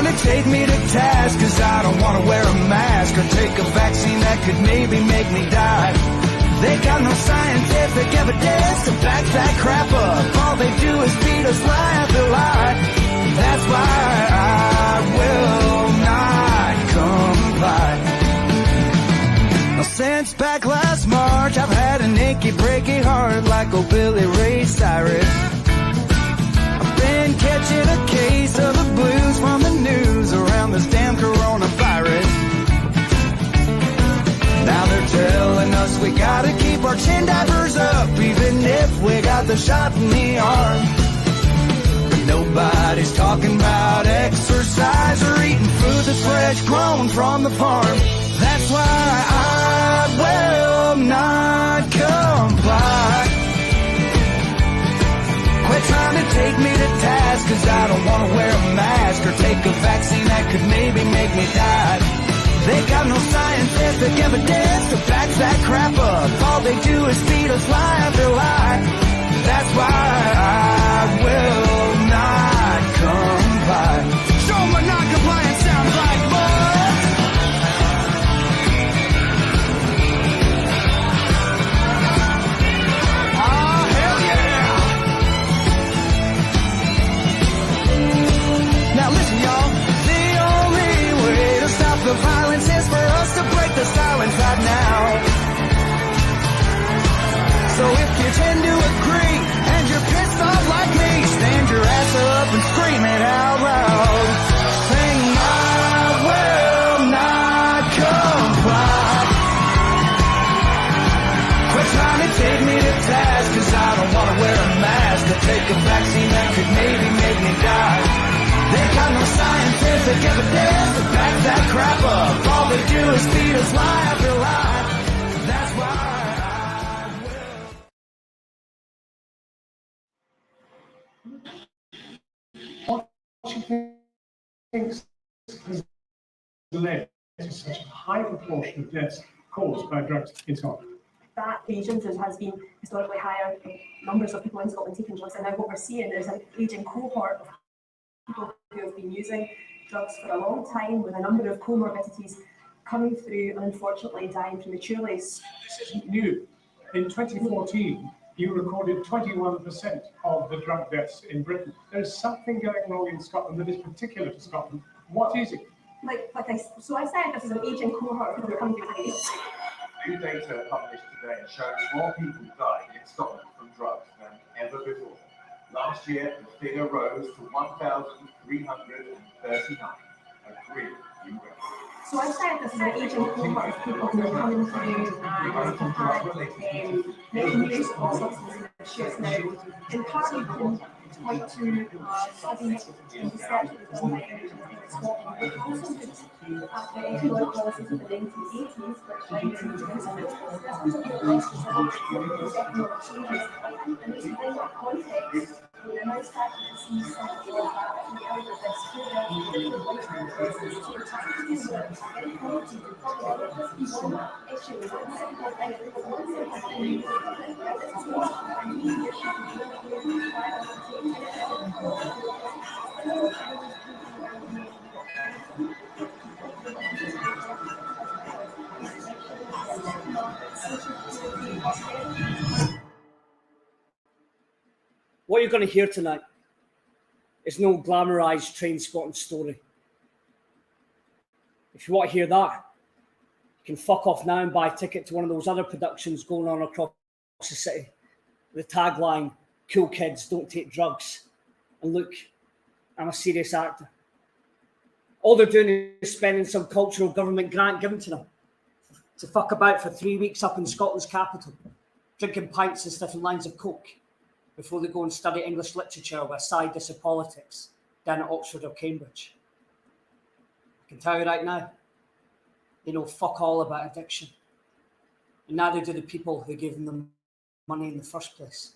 to take me to task, cause I don't wanna wear a mask or take a vaccine that could maybe make me die. They got no scientific evidence to back that crap up. All they do is feed us lie after lie. That's why I will not comply. Now, since back last March, I've had an achy, breaky heart like old Billy Ray Cyrus. I've been catching a case of the blues from the news around this damn coronavirus. Now they're telling us we gotta keep our chin divers up, even if we got the shot in the arm. But nobody's talking about exercise or eating food that's fresh grown from the farm. That's why I will not comply. Quit trying to take me to task, cause I don't wanna wear a mask or take a vaccine that could maybe make me die. They got no scientific evidence to back that crap up. All they do is feed us lie after lie. That's why I will not comply. Show my non-compliance sounds like, bud. Oh, hell yeah. Now listen, y'all. The only way to stop the violence is for us to break the silence right now. So if you tend to agree and you're pissed off like me, stand your ass up and scream it out loud. Sing, I will not comply. Quit trying to take me to task, cause I don't wanna wear a mask or take a vaccine that could maybe make me die. They got no scientific evidence to back that crap up. All they do is feed us lie after lie. That's why I will. What do you think has led to such a high proportion of deaths caused by drugs in Scotland? That Asians has been historically higher numbers of people in Scotland taking drugs, and now what we're seeing is an aging cohort of people who have been using drugs for a long time with a number of comorbidities coming through and unfortunately dying prematurely. This isn't new. In 2014, you recorded 21% of the drug deaths in Britain. There's something going wrong in Scotland that is particular to Scotland. What is it? So I said this is an aging cohort of people who are coming through AIDS. New data published today shows more people dying in Scotland from drugs than ever before. Last year, the figure rose to 1,339, a grim new record. So I said this is an aging cohort of people who are coming through and have had making use of all substance misuse. Now, in part, you can point to studies and research that was done by Edinburgh Scotland, but also looked at the economic policies of the 1980s, which led to the economic changes. And to bring that context, we are now starting to see some of the elder this What you're going to hear tonight is no glamorised train spotting story. If you want to hear that, you can fuck off now and buy a ticket to one of those other productions going on across the city. The tagline, "Cool kids don't take drugs." And look, I'm a serious actor. All they're doing is spending some cultural government grant given to them to fuck about for 3 weeks up in Scotland's capital, drinking pints and sniffing lines of coke before they go and study English literature with a side dish of politics down at Oxford or Cambridge. I can tell you right now, they know fuck all about addiction. And neither do the people who gave them the money in the first place.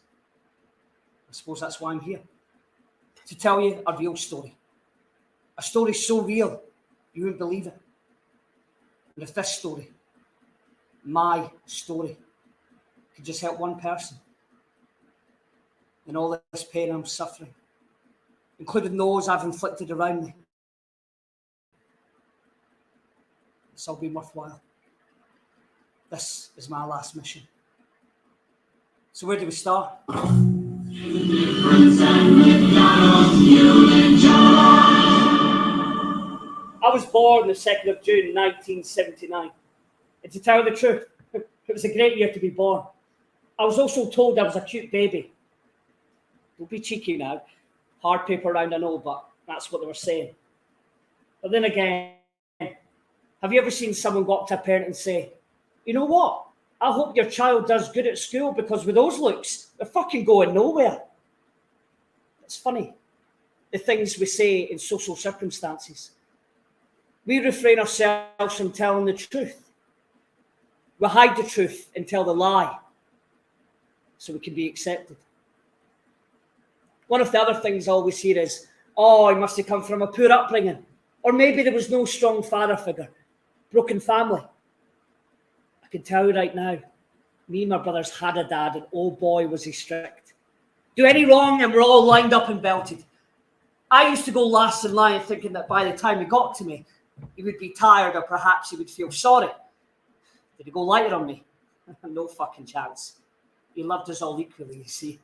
I suppose that's why I'm here. To tell you a real story. A story so real, you wouldn't believe it. And if this story, my story, could just help one person, then all this pain I'm suffering, including those I've inflicted around me, It's all been worthwhile. This is my last mission. So where do we start? I was born the 2nd of June 1979. And to tell the truth, it was a great year to be born. I was also told I was a cute baby. Don't be cheeky now. Hard paper round, I know, but that's what they were saying. But then again, have you ever seen someone go up to a parent and say, you know what? I hope your child does good at school because with those looks, they're fucking going nowhere. It's funny, the things we say in social circumstances. We refrain ourselves from telling the truth. We hide the truth and tell the lie so we can be accepted. One of the other things I always hear is, oh, he must have come from a poor upbringing. Or maybe there was no strong father figure. Broken family. I can tell you right now, me and my brothers had a dad, and oh boy was he strict. Do any wrong and we're all lined up and belted. I used to go last in line thinking that by the time he got to me, he would be tired or perhaps he would feel sorry. Did he go lighter on me? No fucking chance. He loved us all equally, you see.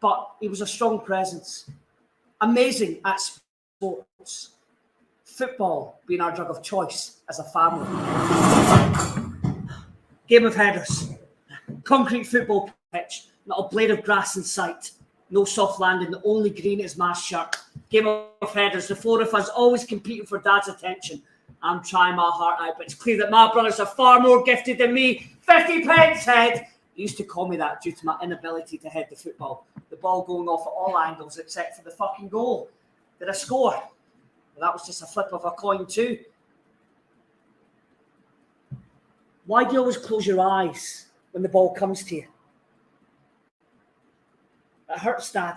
But he was a strong presence. Amazing at sports. Football being our drug of choice as a family. Game of headers. Concrete football pitch. Not a blade of grass in sight. No soft landing. The only green is my shirt. Game of headers. The four of us always competing for Dad's attention. I'm trying my heart out, but it's clear that my brothers are far more gifted than me. 50 pence head. He used to call me that due to my inability to head the football. The ball going off at all angles except for the fucking goal. Did I score? Well, that was just a flip of a coin too. Why do you always close your eyes when the ball comes to you? It hurts, Dad.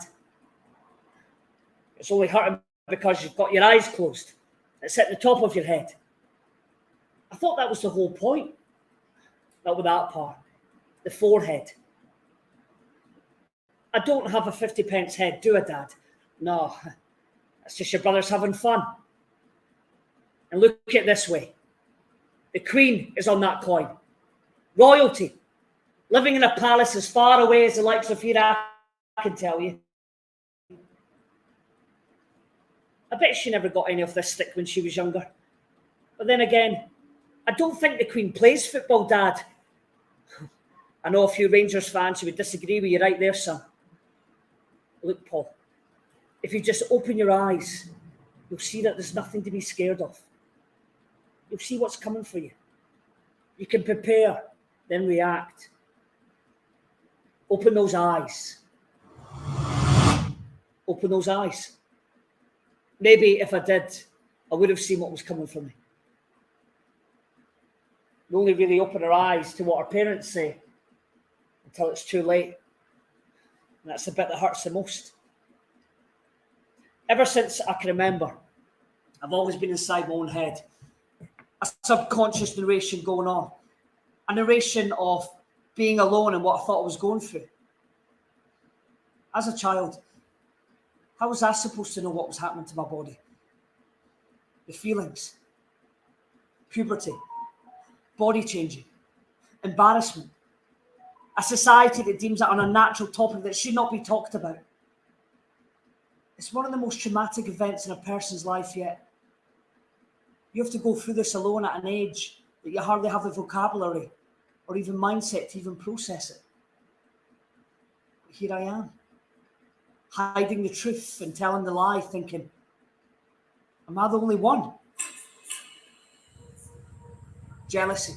It's only hurting because you've got your eyes closed. It's at the top of your head. I thought that was the whole point. Not with that part. The forehead. I don't have a 50 pence head, do I, Dad? No. That's just your brothers having fun. And look at it this way. The Queen is on that coin. Royalty. Living in a palace as far away as the likes of here, I can tell you. I bet she never got any of this stick when she was younger. But then again, I don't think the Queen plays football, Dad. I know a few Rangers fans who would disagree with you right there, son. Look, Paul, if you just open your eyes, you'll see that there's nothing to be scared of. You'll see what's coming for you. You can prepare, then react. Open those eyes. Open those eyes. Maybe if I did, I would have seen what was coming for me. We only really open our eyes to what our parents say until it's too late. And that's the bit that hurts the most. Ever since I can remember, I've always been inside my own head. A subconscious narration going on. A narration of being alone and what I thought I was going through. As a child, how was I supposed to know what was happening to my body? The feelings, puberty, body changing, embarrassment, a society that deems it an unnatural topic that should not be talked about. It's one of the most traumatic events in a person's life yet. You have to go through this alone at an age that you hardly have the vocabulary or even mindset to even process it. But here I am, hiding the truth and telling the lie, thinking, am I the only one? Jealousy.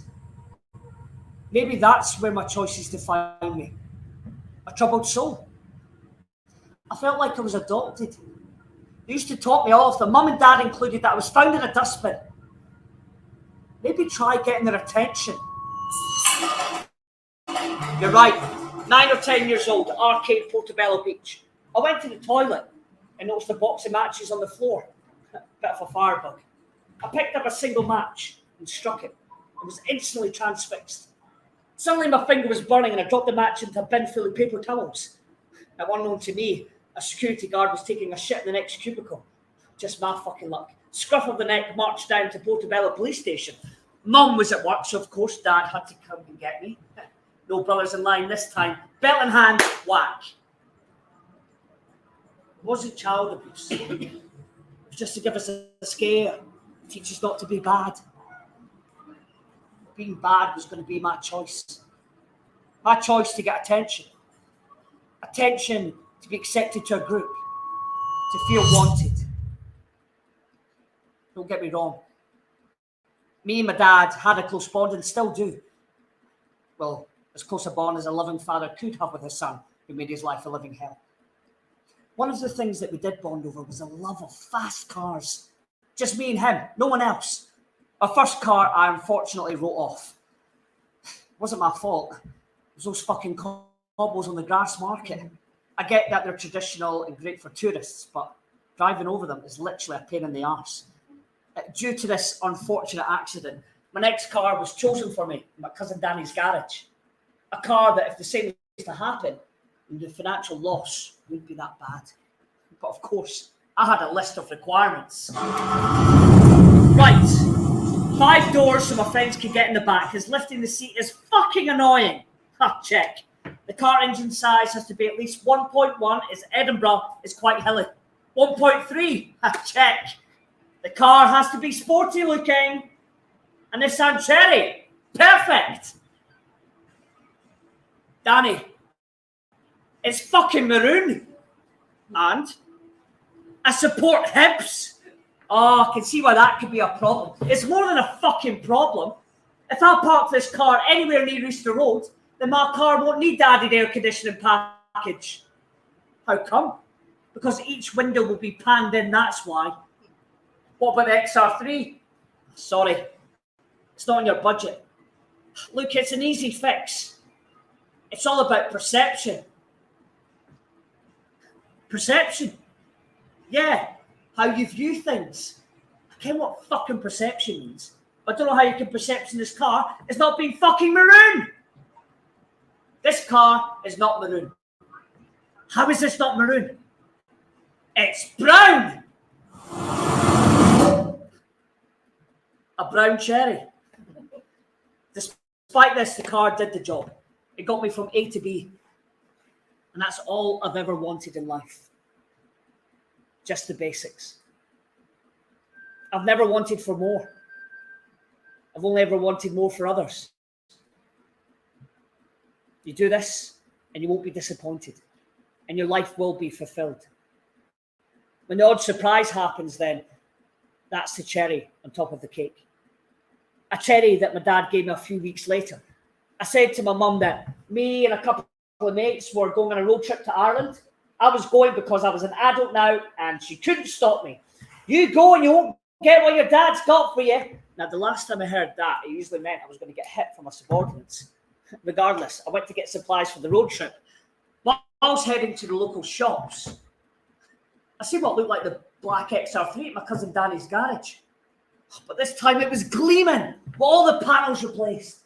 Maybe that's where my choices define me. A troubled soul. I felt like I was adopted. They used to talk me off, the mum and dad included, that I was found in a dustbin. Maybe try getting their attention. You're right. 9 or 10 years old, Arcade, Portobello Beach. I went to the toilet and noticed a box of matches on the floor. Bit of a firebug. I picked up a single match and struck it. I was instantly transfixed. Suddenly my finger was burning and I dropped the match into a bin full of paper towels. Now, unknown to me, a security guard was taking a shit in the next cubicle. Just my fucking luck. Scruff of the neck, marched down to Portobello police station. Mum was at work, so of course Dad had to come and get me. No brothers in line this time. Belt in hand, whack. It wasn't child abuse. It was just to give us a scare, teach us not to be bad. Being bad was going to be my choice. My choice to get attention. Attention to be accepted to a group. To feel wanted. Don't get me wrong. Me and my dad had a close bond and still do. Well, as close a bond as a loving father could have with his son who made his life a living hell. One of the things that we did bond over was a love of fast cars. Just me and him, no one else. Our first car I unfortunately wrote off. It wasn't my fault. It was those fucking cobbles on the grass market. I get that they're traditional and great for tourists, but driving over them is literally a pain in the arse. Due to this unfortunate accident, my next car was chosen for me in my cousin Danny's garage. A car that, if the same was to happen, the financial loss wouldn't be that bad. But of course, I had a list of requirements. Right, 5 doors so my friends can get in the back, because lifting the seat is fucking annoying. Check. The car engine size has to be at least 1.1, as Edinburgh is quite hilly. 1.3, check. The car has to be sporty looking. A Nissan Cherry, perfect. Danny, it's fucking maroon. And I support hips. Oh, I can see why that could be a problem. It's more than a fucking problem. If I park this car anywhere near Easter Road, then my car won't need the added air conditioning package. How come? Because each window will be panned in, that's why. What about the XR3? Sorry, it's not on your budget. Look, it's an easy fix. It's all about perception. Perception? Yeah, how you view things. I get what fucking perception means. I don't know how you can perception this car is not being fucking maroon. This car is not maroon. How is this not maroon? It's brown. A brown cherry. Despite this, the car did the job. It got me from A to B. And that's all I've ever wanted in life. Just the basics. I've never wanted for more. I've only ever wanted more for others. You do this and you won't be disappointed. And your life will be fulfilled. When the odd surprise happens, then that's the cherry on top of the cake. A cherry that my dad gave me a few weeks later. I said to my mum that me and a couple of mates were going on a road trip to Ireland. I was going because I was an adult now and she couldn't stop me. You go and you won't get what your dad's got for you. Now, the last time I heard that, it usually meant I was going to get hit from my subordinates. Regardless, I went to get supplies for the road trip. While I was heading to the local shops, I see what looked like the black XR3 at my cousin Danny's garage. But this time it was gleaming with all the panels replaced.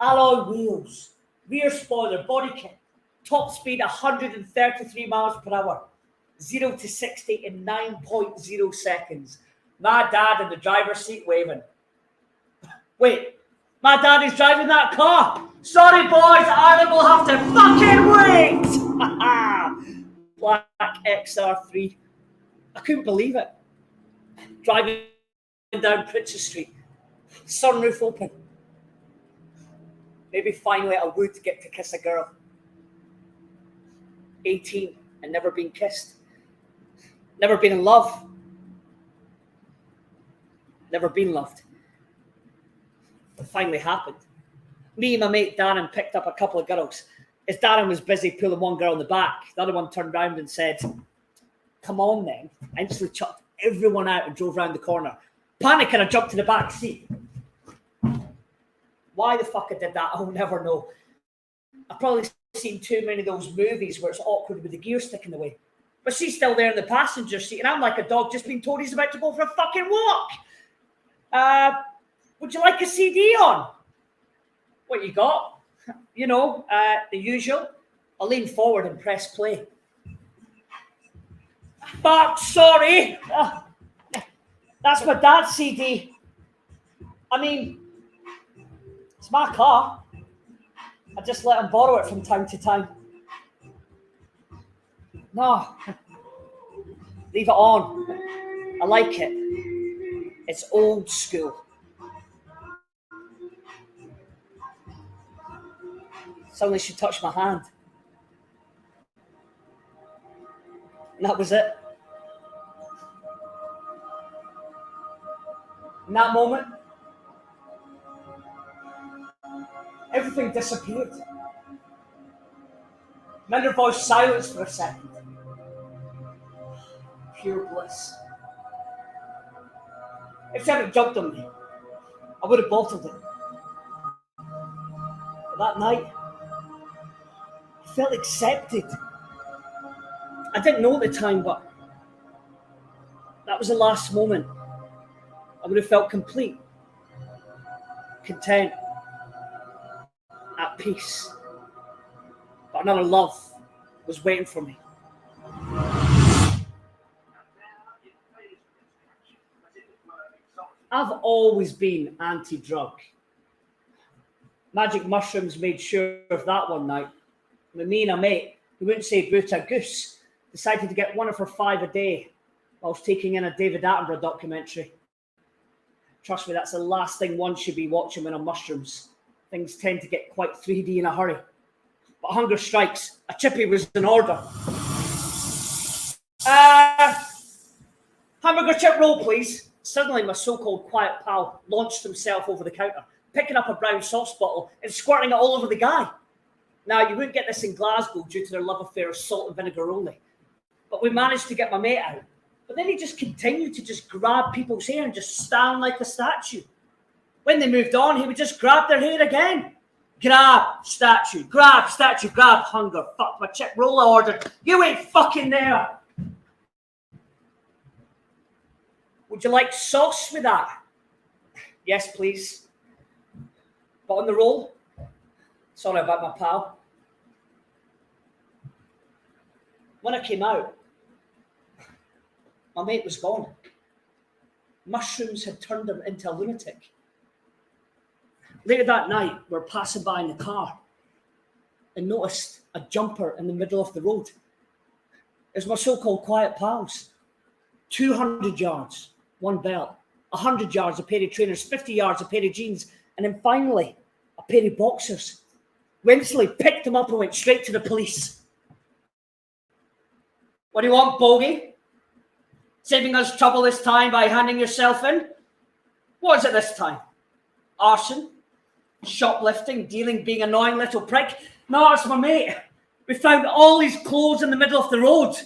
Alloy wheels, rear spoiler, body kit, top speed 133 miles per hour, 0 to 60 in 9.0 seconds. My dad in the driver's seat waving. Wait, my dad is driving that car. Sorry boys, Ireland will have to fucking wait. Black XR3. I couldn't believe it. Driving down Princess Street, sunroof open. Maybe finally I would get to kiss a girl. 18 and never been kissed. Never been in love. Never been loved. It finally happened. Me and my mate Darren picked up a couple of girls. As Darren was busy pulling one girl in the back, the other one turned round and said, "Come on then." I instantly chucked everyone out and drove round the corner. Panicking, I jumped to the back seat. Why the fuck I did that, I'll never know. I've probably seen too many of those movies where it's awkward with the gear stick in the way. But she's still there in the passenger seat, and I'm like a dog just being told he's about to go for a fucking walk. Would you like a CD on? What you got? You know, the usual. I lean forward and press play. Fuck, sorry. That's my dad's CD. I mean, It's my car. I just let him borrow it from time to time. No. Leave it on. I like it. It's old school. Suddenly she touched my hand. And that was it. In that moment, everything disappeared. Remember, voice silence for a second. Pure bliss. If she hadn't jumped on me, I would have bottled it. But that night, I felt accepted. I didn't know at the time, but that was the last moment. I would have felt complete, content, at peace. But another love was waiting for me. I've always been anti-drug. Magic mushrooms made sure of that one night. When me and a mate, who wouldn't say boot a goose, decided to get one of her 5 a day whilst taking in a David Attenborough documentary. Trust me, that's the last thing one should be watching when on mushrooms. Things tend to get quite 3D in a hurry. But hunger strikes. A chippy was in order. Hamburger chip roll, please. Suddenly, my so-called quiet pal launched himself over the counter, picking up a brown sauce bottle and squirting it all over the guy. Now, you wouldn't get this in Glasgow due to their love affair of salt and vinegar only. But we managed to get my mate out. But then he just continued to just grab people's hair and just stand like a statue. When they moved on, he would just grab their hair again. Grab, statue, grab, hunger. Fuck, my chip roll I ordered. You ain't fucking there. Would you like sauce with that? Yes, please. But on the roll? Sorry about my pal. When I came out, my mate was gone. Mushrooms had turned him into a lunatic. Later that night, we were passing by in the car and noticed a jumper in the middle of the road. It was my so-called quiet pals. 200 yards, one belt. 100 yards, a pair of trainers. 50 yards, a pair of jeans. And then finally, a pair of boxers. We instantly picked them up and went straight to the police. What do you want, Boggie? Saving us trouble this time by handing yourself in? What is it this time? Arson? Shoplifting? Dealing? Being an annoying little prick? No, it's my mate. We found all his clothes in the middle of the road.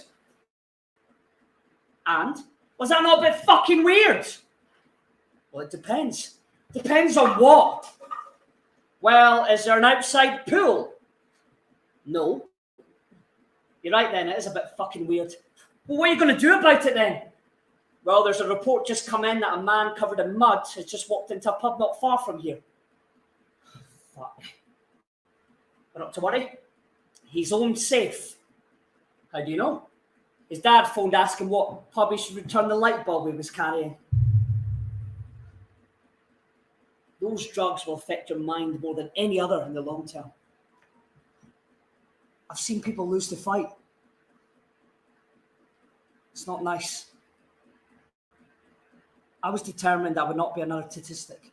And? Was that not a bit fucking weird? Well, it depends. Depends on what? Well, is there an outside pool? No. You're right then, it is a bit fucking weird. Well, what are you going to do about it then? Well, there's a report just come in that a man covered in mud has just walked into a pub not far from here. Fuck. But not to worry. He's home safe. How do you know? His dad phoned asking what pub he should return the light bulb he was carrying. Those drugs will affect your mind more than any other in the long term. I've seen people lose the fight. It's not nice. I was determined I would not be another statistic.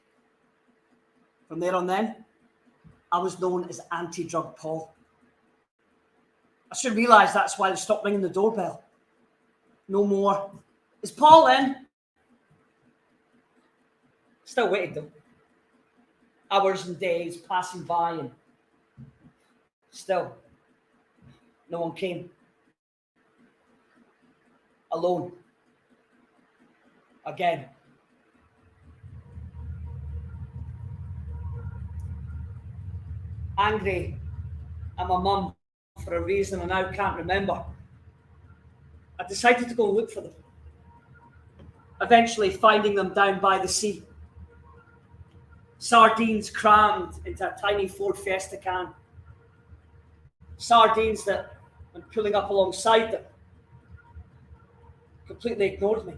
From there on then, I was known as Anti-Drug Paul. I soon realised that's why they stopped ringing the doorbell. No more. Is Paul in? Still waited though. Hours and days passing by and still no one came. Alone. Again. Angry at my mum for a reason I now can't remember. I decided to go look for them. Eventually finding them down by the sea. Sardines crammed into a tiny Ford Fiesta can. Sardines that, when pulling up alongside them, completely ignored me.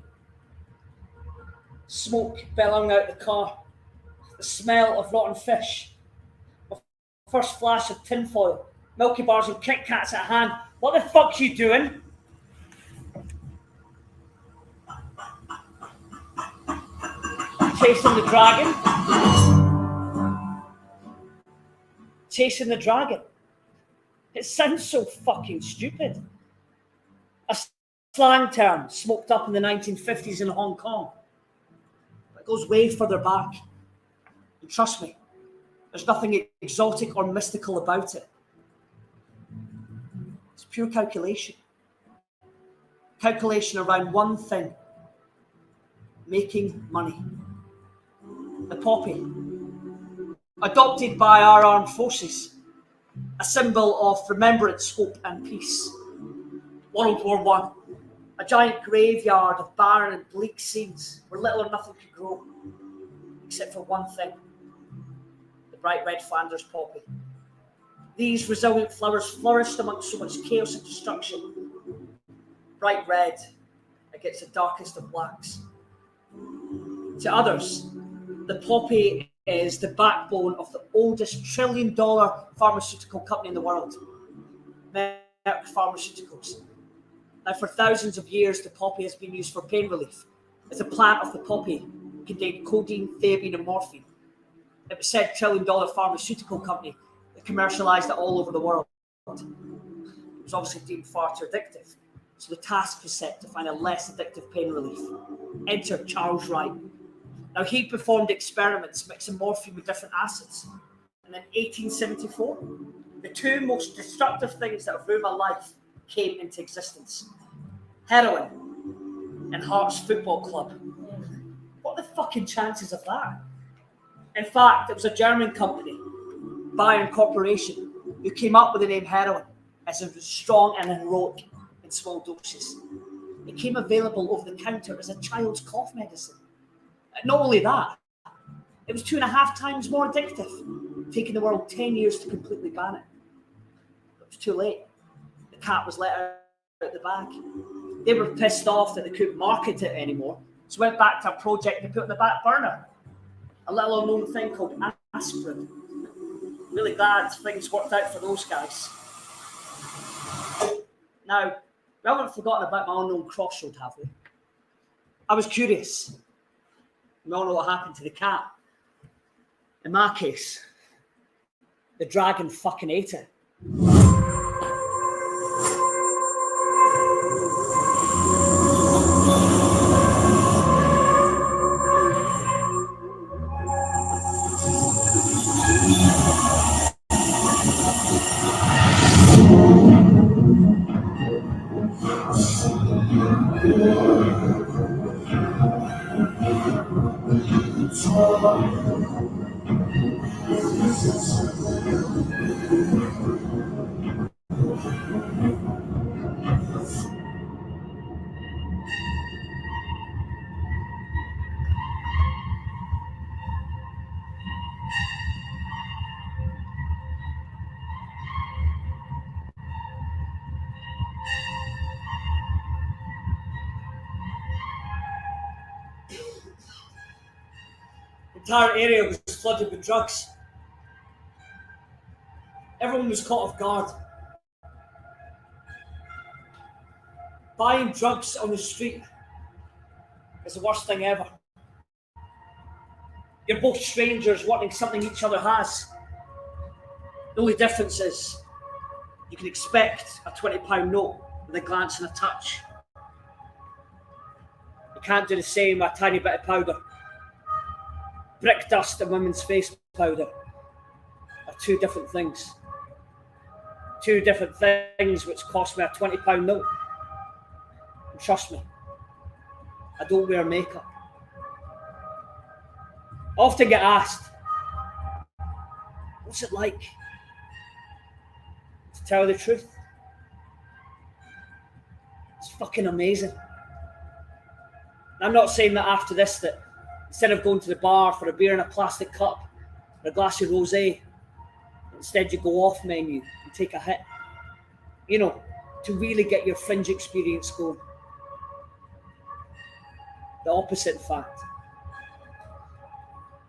Smoke bellowing out the car. The smell of rotten fish First flash of tinfoil, Milky Bars and Kit Kats at hand. What the fuck's you doing? Chasing the dragon. Chasing the dragon. It sounds so fucking stupid. A slang term smoked up in the 1950s in Hong Kong. It goes way further back. And trust me, there's nothing exotic or mystical about it. It's pure calculation. Calculation around one thing: making money. The poppy, adopted by our armed forces, a symbol of remembrance, hope and peace. World War I, a giant graveyard of barren and bleak scenes where little or nothing could grow, except for one thing: the bright red Flanders poppy. These resilient flowers flourished amongst so much chaos and destruction. Bright red against the darkest of blacks. To others, the poppy is the backbone of the oldest trillion-dollar pharmaceutical company in the world, Merck Pharmaceuticals. Now, for thousands of years, the poppy has been used for pain relief, as the plant of the poppy contained codeine, theanine, and morphine. It was said trillion-dollar pharmaceutical company that commercialized it all over the world. It was obviously deemed far too addictive, so the task was set to find a less addictive pain relief. Enter Charles Wright. Now, he performed experiments mixing morphine with different acids. And in 1874, the two most destructive things that have ruined my life came into existence: heroin and Hearts Football Club. What are the fucking chances of that? In fact, it was a German company, Bayern Corporation, who came up with the name heroin, as it was strong and heroic in small doses. It became available over the counter as a child's cough medicine. Not only that, it was 2.5 times more addictive, taking the world 10 years to completely ban it. It was too late. The cat was let out of the bag. They were pissed off that they couldn't market it anymore, so went back to a project they put on the back burner, a little unknown thing called aspirin. Really glad things worked out for those guys. Now, we haven't forgotten about my unknown crossroad, have we? I was curious. We all know what happened to the cat. In my case, the dragon fucking ate it. The entire area was flooded with drugs. Everyone was caught off guard. Buying drugs on the street is the worst thing ever. You're both strangers wanting something each other has. The only difference is you can expect a £20 note with a glance and a touch. You can't do the same with a tiny bit of powder. Brick dust and women's face powder are two different things. Two different things which cost me a £20 note. And trust me, I don't wear makeup. I often get asked, what's it like? To tell you the truth, it's fucking amazing. And I'm not saying that after this that instead of going to the bar for a beer in a plastic cup or a glass of rosé, instead you go off menu and take a hit. You know, to really get your fringe experience going. The opposite, in fact.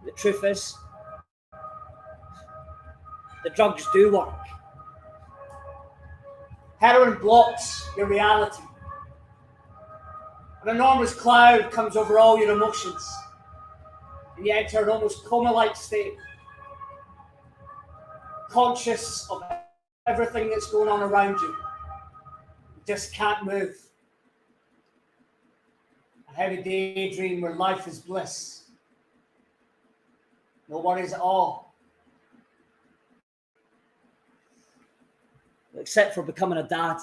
The truth is, The drugs do work. Heroin blocks your reality. An enormous cloud comes over all your emotions, and you enter an almost coma-like state, conscious of everything that's going on around you. You just can't move. A heavy daydream where life is bliss. No worries at all. Except for becoming a dad.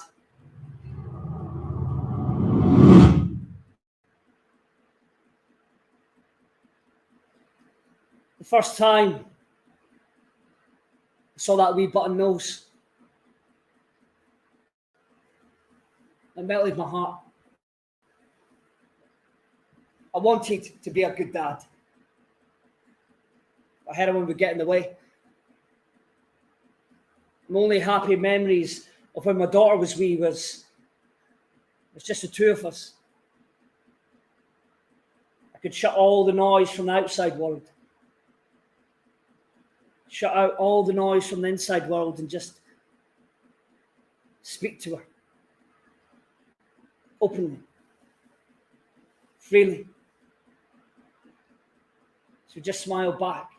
The first time I saw that wee button nose, it melted my heart. I wanted to be a good dad. But heroin would get in the way. My only happy memories of when my daughter was wee was just the two of us. I could shut all the noise from the outside world. Shut out all the noise from the inside world and just speak to her. Openly. Freely. She would just smile back.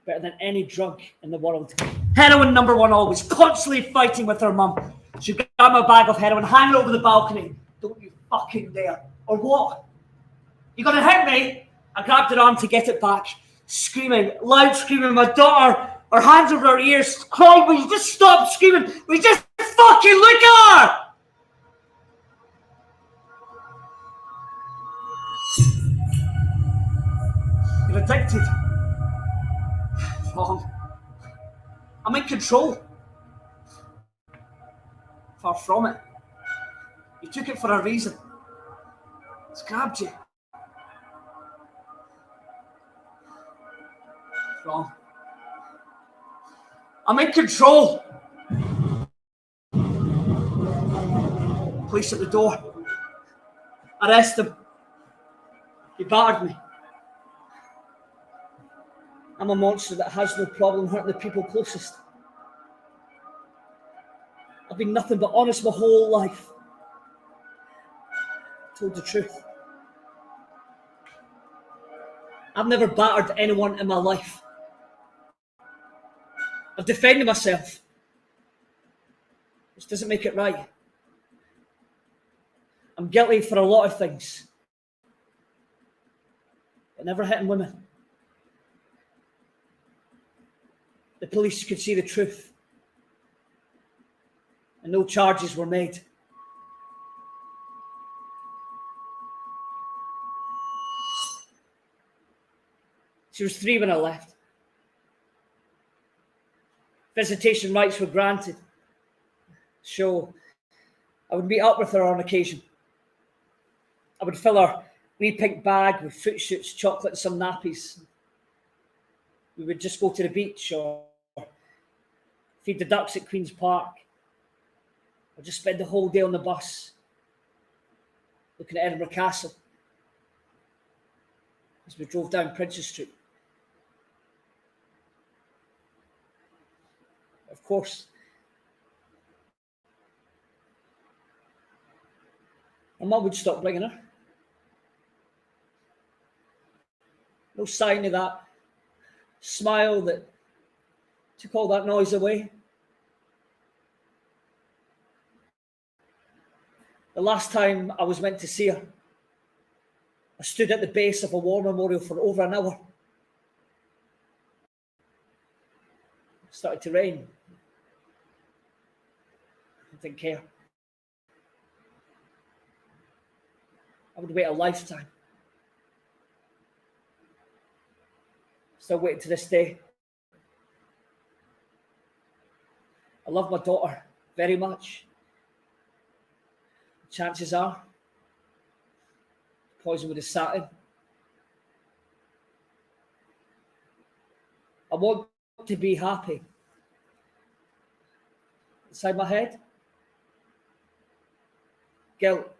Better than any drug in the world. Heroin number one always, constantly fighting with her mum. She'd grab my bag of heroin, hang it over the balcony. Don't you fucking dare. Or what? You gonna hit me? I grabbed her arm to get it back. Screaming, loud screaming, my daughter, her hands over her ears, crying, will you just stop screaming? Will you just fucking look at her? You're addicted. Wrong. I'm in control. Far from it. You took it for a reason. It's grabbed you. Wrong. I'm in control. Police at the door. Arrest him. He battered me. I'm a monster that has no problem hurting the people closest. I've been nothing but honest my whole life. Told the truth. I've never battered anyone in my life. I've defended myself, which doesn't make it right. I'm guilty for a lot of things, but never hitting women. The police could see the truth, and no charges were made. She was 3 when I left. Visitation rights were granted. So I would meet up with her on occasion. I would fill her wee pink bag with fruit shoots, chocolate and some nappies. We would just go to the beach or feed the ducks at Queen's Park. Or just spend the whole day on the bus looking at Edinburgh Castle as we drove down Princess Street. Of course, my mum would stop bringing her. No sign of that smile that took all that noise away. The last time I was meant to see her, I stood at the base of a war memorial for over an hour. It started to rain. I didn't care. I would wait a lifetime. Still waiting to this day. I love my daughter very much. Chances are, poison would have sat in. I want to be happy. Inside my head, guilt,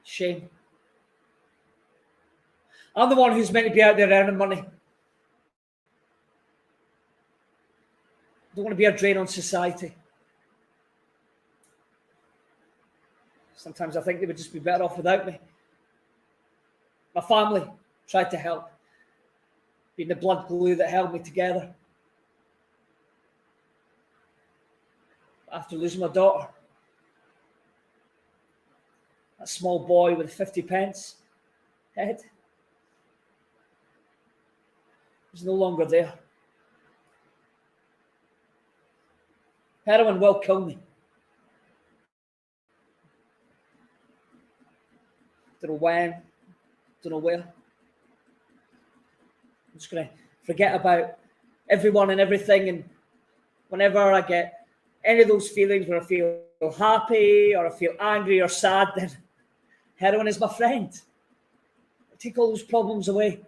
shame. I'm the one who's meant to be out there earning money, Don't want to be a drain on society. Sometimes I think they would just be better off without me. My family tried to help, being the blood glue that held me together. After losing my daughter, that small boy with 50 pence head was no longer there. Heroin will kill me. Don't know when, don't know where. I'm just going to forget about everyone and everything, and whenever I get any of those feelings where I feel happy or I feel angry or sad, then heroin is my friend. I take all those problems away.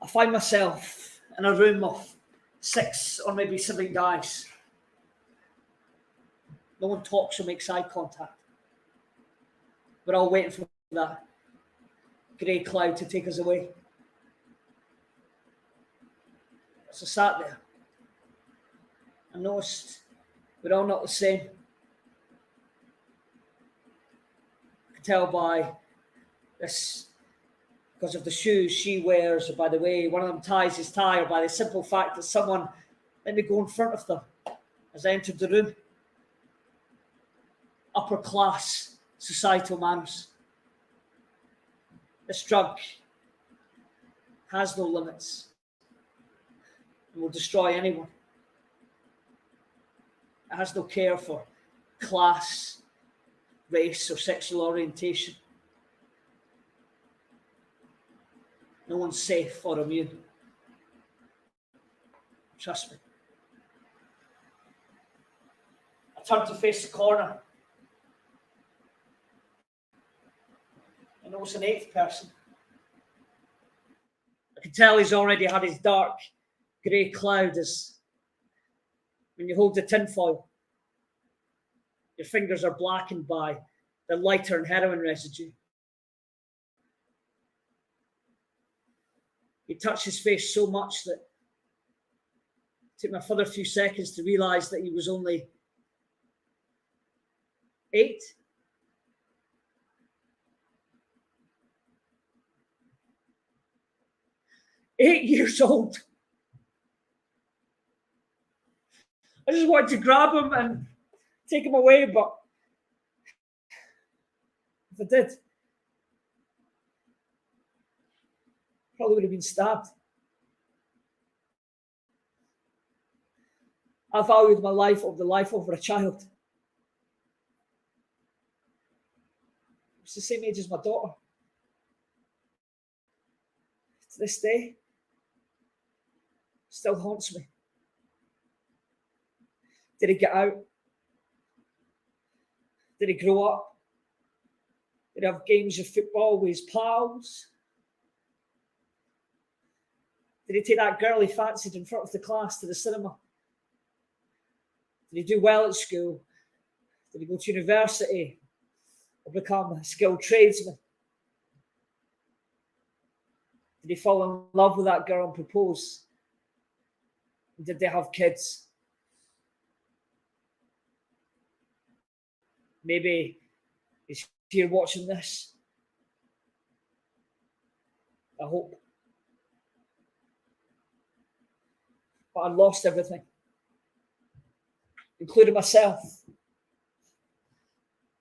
I find myself in a room of 6 or maybe 7 guys. No one talks or makes eye contact. We're all waiting for that grey cloud to take us away. So I sat there. I noticed we're all not the same. I can tell by this, because of the shoes she wears, or by the way one of them ties his tie, or by the simple fact that someone let me go in front of them as I entered the room. Upper class societal manners. This drug has no limits and will destroy anyone. It has no care for class, race, or sexual orientation. No one's safe or immune. Trust me. I turned to face the corner. I notice an 8th person. I can tell he's already had his dark grey cloud, as when you hold the tinfoil, your fingers are blackened by the lighter and heroin residue. He touched his face so much that it took me a further few seconds to realise that he was only 8. Eight years old. I just wanted to grab him and take him away, but if I did, probably would have been stabbed. I valued my life over the life of a child. It's the same age as my daughter. To this day, still haunts me. Did he get out? Did he grow up? Did he have games of football with his pals? Did he take that girl he fancied in front of the class to the cinema? Did he do well at school? Did he go to university or become a skilled tradesman? Did he fall in love with that girl and propose? Did they have kids? Maybe he's here watching this. I hope. But I lost everything, including myself.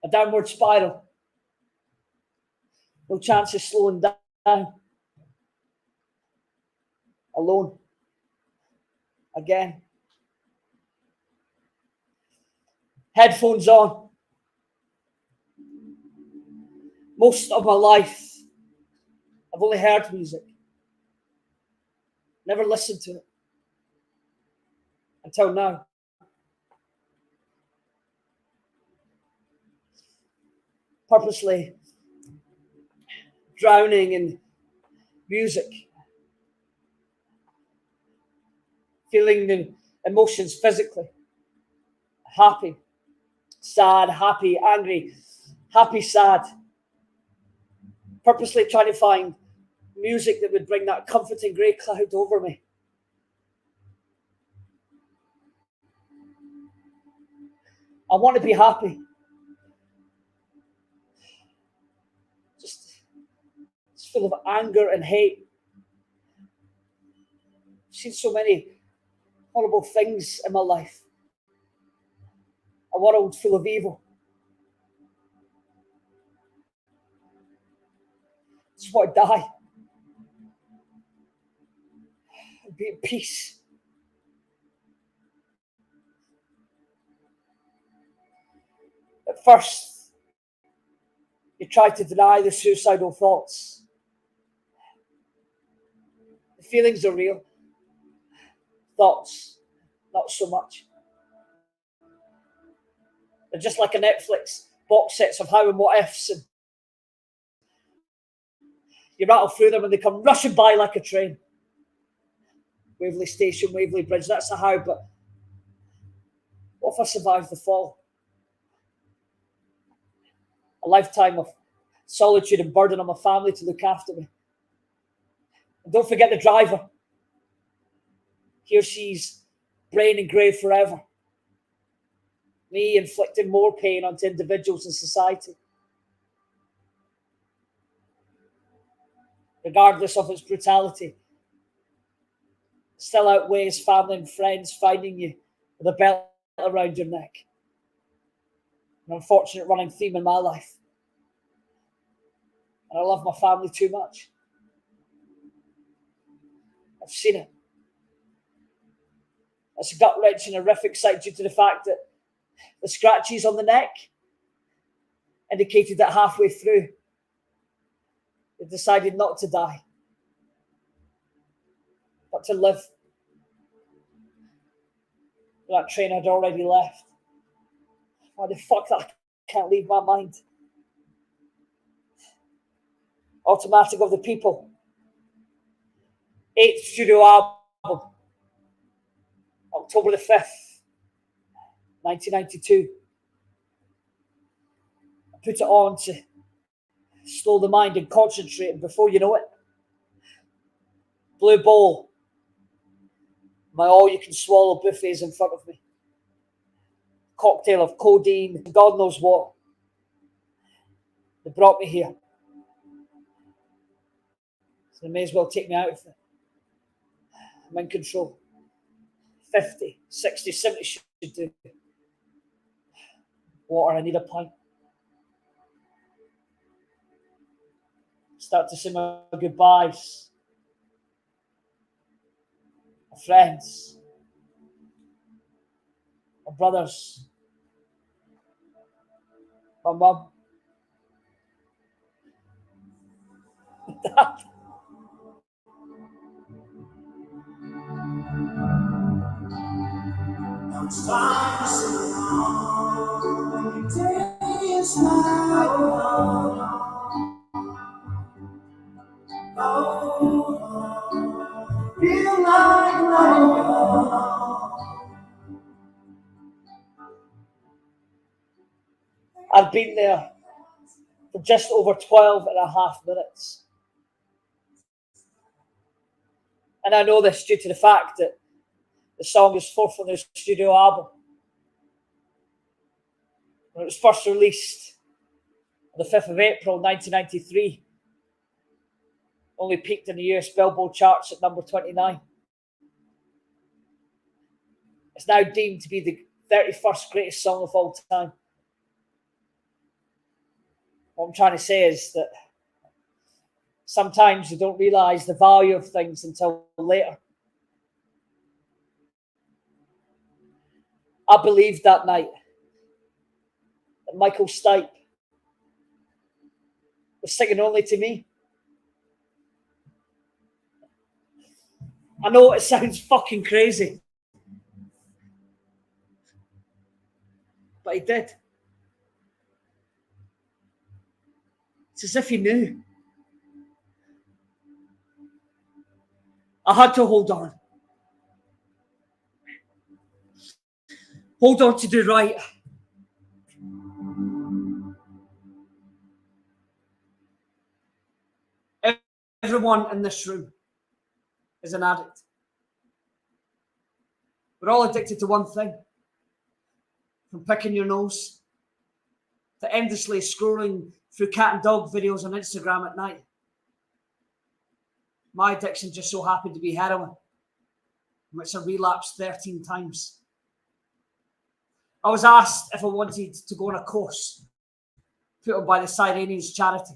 A downward spiral. No chance of slowing down. Alone. Again. Headphones on. Most of my life, I've only heard music. Never listened to it. Until now. Purposely drowning in music. Feeling the emotions physically. Happy, sad, happy, angry, happy, sad. Purposely trying to find music that would bring that comforting grey cloud over me. I want to be happy. Just full of anger and hate. I've seen so many horrible things in my life. A world full of evil. I just want to die. And be at peace. At first, you try to deny the suicidal thoughts. The feelings are real. Thoughts, not so much. They're just like a Netflix box sets of how and what ifs, and you rattle through them and they come rushing by like a train. Waverley Station, Waverley Bridge, that's the how, but what if I survive the fall? A lifetime of solitude and burden on my family to look after me. And don't forget the driver. He or she's brain engraved forever. Me inflicting more pain onto individuals in society. Regardless of its brutality, still outweighs family and friends finding you with a belt around your neck. An unfortunate running theme in my life. And I love my family too much. I've seen it. It's a gut-wrenching, horrific sight due to the fact that the scratches on the neck indicated that halfway through, they decided not to die, but to live. That train had already left. Why the fuck that can't leave my mind? Automatic of the People. 8th studio album. October the 5th, 1992. I put it on to slow the mind and concentrate, and before you know it, blue bowl, my all-you-can-swallow buffets in front of me. Cocktail of codeine, God knows what. They brought me here. So they may as well take me out of it. I'm in control. 50, 60, 70 should do. Water, I need a pint. Start to say my goodbyes. My friends. My brothers. My mum. My dad. It's time to sit along when your day is like oh, feel like I've been there for just over 12 and a half minutes. And I know this due to the fact that the song is 4th on their studio album. When it was first released on the 5th of April 1993, only peaked in the US Billboard charts at number 29. It's now deemed to be the 31st greatest song of all time. What I'm trying to say is that sometimes you don't realise the value of things until later. I believed that night that Michael Stipe was singing only to me. I know it sounds fucking crazy, but he did. It's as if he knew. I had to hold on. Hold on to do right. Everyone in this room is an addict. We're all addicted to one thing. From picking your nose to endlessly scrolling through cat and dog videos on Instagram at night. My addiction just so happened to be heroin, which I relapsed 13 times. I was asked if I wanted to go on a course put on by the Cyrenians charity.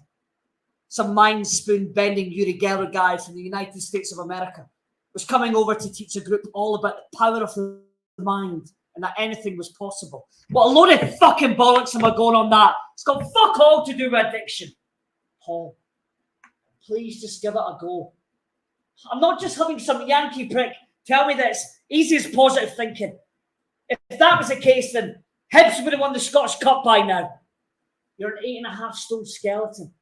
Some mind spoon bending Uri Geller guy from the United States of America was coming over to teach a group all about the power of the mind and that anything was possible. What a load of fucking bollocks am I going on that? It's got fuck all to do with addiction. Paul, please just give it a go. I'm not just having some Yankee prick tell me that it's easy as positive thinking. If that was the case, then Hibs would have won the Scottish Cup by now. You're an 8.5 stone skeleton.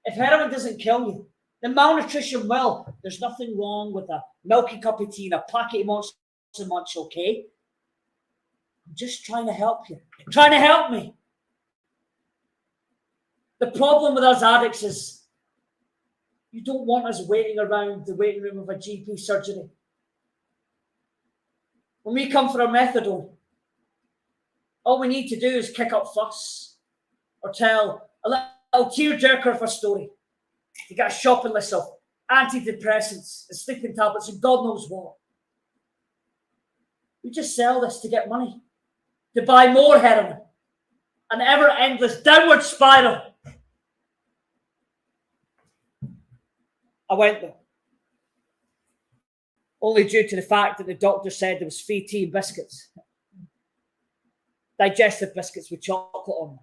If heroin doesn't kill you, then malnutrition will. There's nothing wrong with a milky cup of tea and a packet of Monster Munch, okay? I'm just trying to help you. Trying to help me. The problem with us addicts is you don't want us waiting around the waiting room of a GP surgery. When we come for a methadone, all we need to do is kick up fuss or tell a little tearjerker of a story. You get a shopping list of antidepressants and sleeping tablets and God knows what. We just sell this to get money, to buy more heroin, an ever-endless downward spiral. I went there, only due to the fact that the doctor said there was free tea and biscuits. Digestive biscuits with chocolate on them.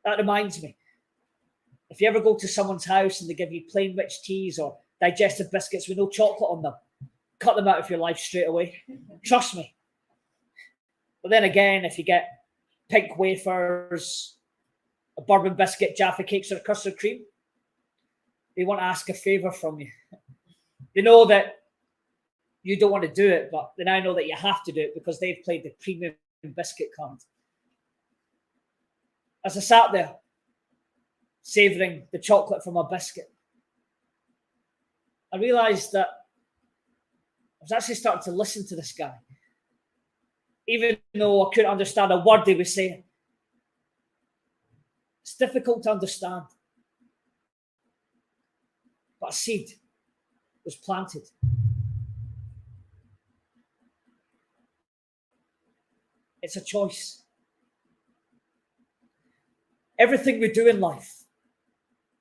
That reminds me, if you ever go to someone's house and they give you plain rich teas or digestive biscuits with no chocolate on them, cut them out of your life straight away. Trust me. But then again, if you get pink wafers, a bourbon biscuit, Jaffa cakes, or a custard cream, they want to ask a favour from you. They know that you don't want to do it, but they now know that you have to do it because they've played the premium biscuit card. As I sat there, savouring the chocolate from a biscuit, I realised that I was actually starting to listen to this guy, even though I couldn't understand a word he was saying. It's difficult to understand. But a seed was planted. It's a choice. Everything we do in life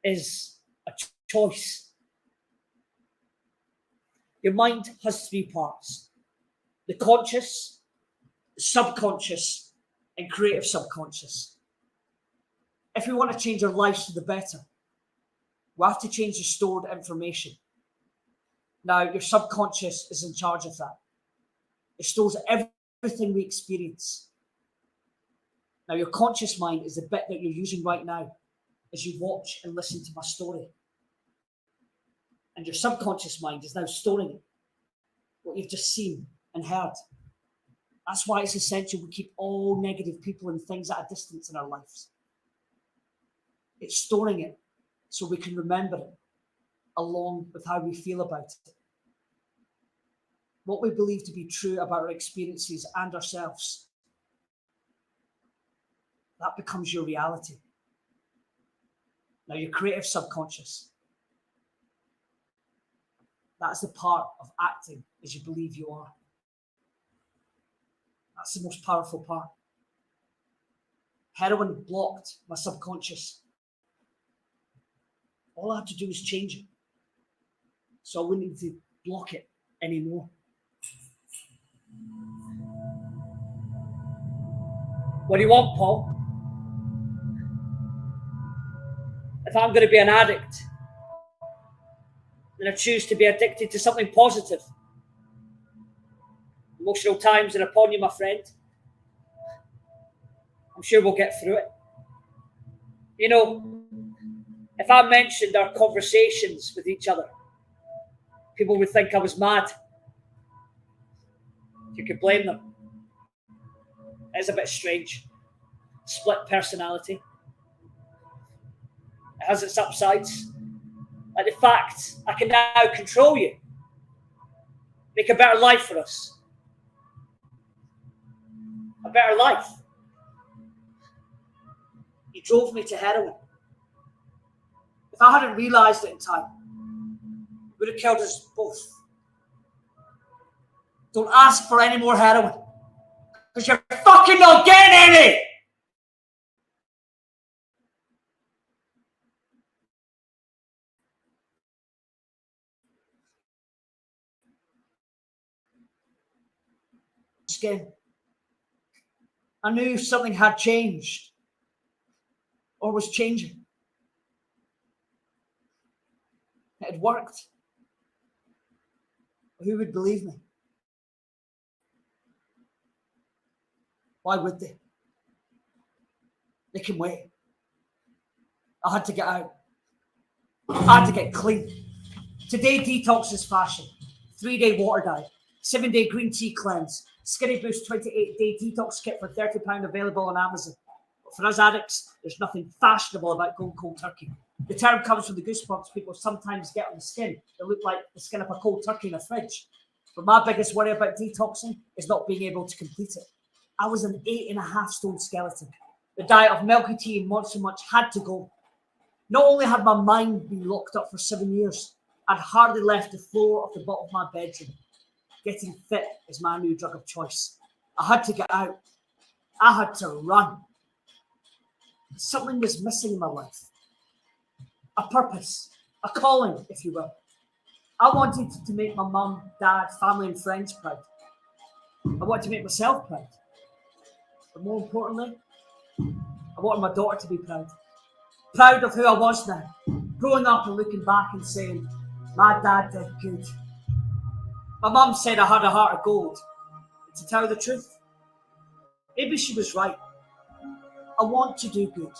is a choice. Your mind has 3 parts: the conscious, the subconscious, and creative subconscious. If we want to change our lives for the better, we have to change the stored information. Now, your subconscious is in charge of that. It stores everything we experience. Now, your conscious mind is the bit that you're using right now as you watch and listen to my story. And your subconscious mind is now storing it, what you've just seen and heard. That's why it's essential we keep all negative people and things at a distance in our lives. It's storing it so we can remember it, along with how we feel about it. What we believe to be true about our experiences and ourselves, that becomes your reality. Now, your creative subconscious, that's the part of acting as you believe you are. That's the most powerful part. Heroin blocked my subconscious. All I had to do was change it, so I wouldn't need to block it anymore. What do you want, Paul? If I'm going to be an addict, then I choose to be addicted to something positive. Emotional times are upon you, my friend. I'm sure we'll get through it. You know, if I mentioned our conversations with each other, people would think I was mad. You could blame them. It's a bit strange. Split personality. It has its upsides. Like the fact I can now control you. Make a better life for us. A better life. He drove me to heroin. If I hadn't realised it in time, it would have killed us both. Don't ask for any more heroin, because you're fucking not getting any! Skin. I knew something had changed, or was changing. It had worked. Who would believe me? Why would they? They can wait. I had to get out. I had to get clean. Today, detox is fashion. 3-day water diet. 7-day green tea cleanse. Skinny Boost 28-day detox kit for £30 available on Amazon. But for us addicts, there's nothing fashionable about going cold turkey. The term comes from the goosebumps people sometimes get on the skin that look like the skin of a cold turkey in a fridge. But my biggest worry about detoxing is not being able to complete it. I was an 8.5 stone skeleton. The diet of milky tea and Monster Munch had to go. Not only had my mind been locked up for 7 years, I'd hardly left the floor of the bottom of my bedroom. Getting fit is my new drug of choice. I had to get out. I had to run. Something was missing in my life. A purpose, a calling, if you will. I wanted to make my mum, dad, family and friends proud. I wanted to make myself proud. But more importantly, I wanted my daughter to be proud. Proud of who I was now. Growing up and looking back and saying, my dad did good. My mum said I had a heart of gold. And to tell the truth, maybe she was right. I want to do good.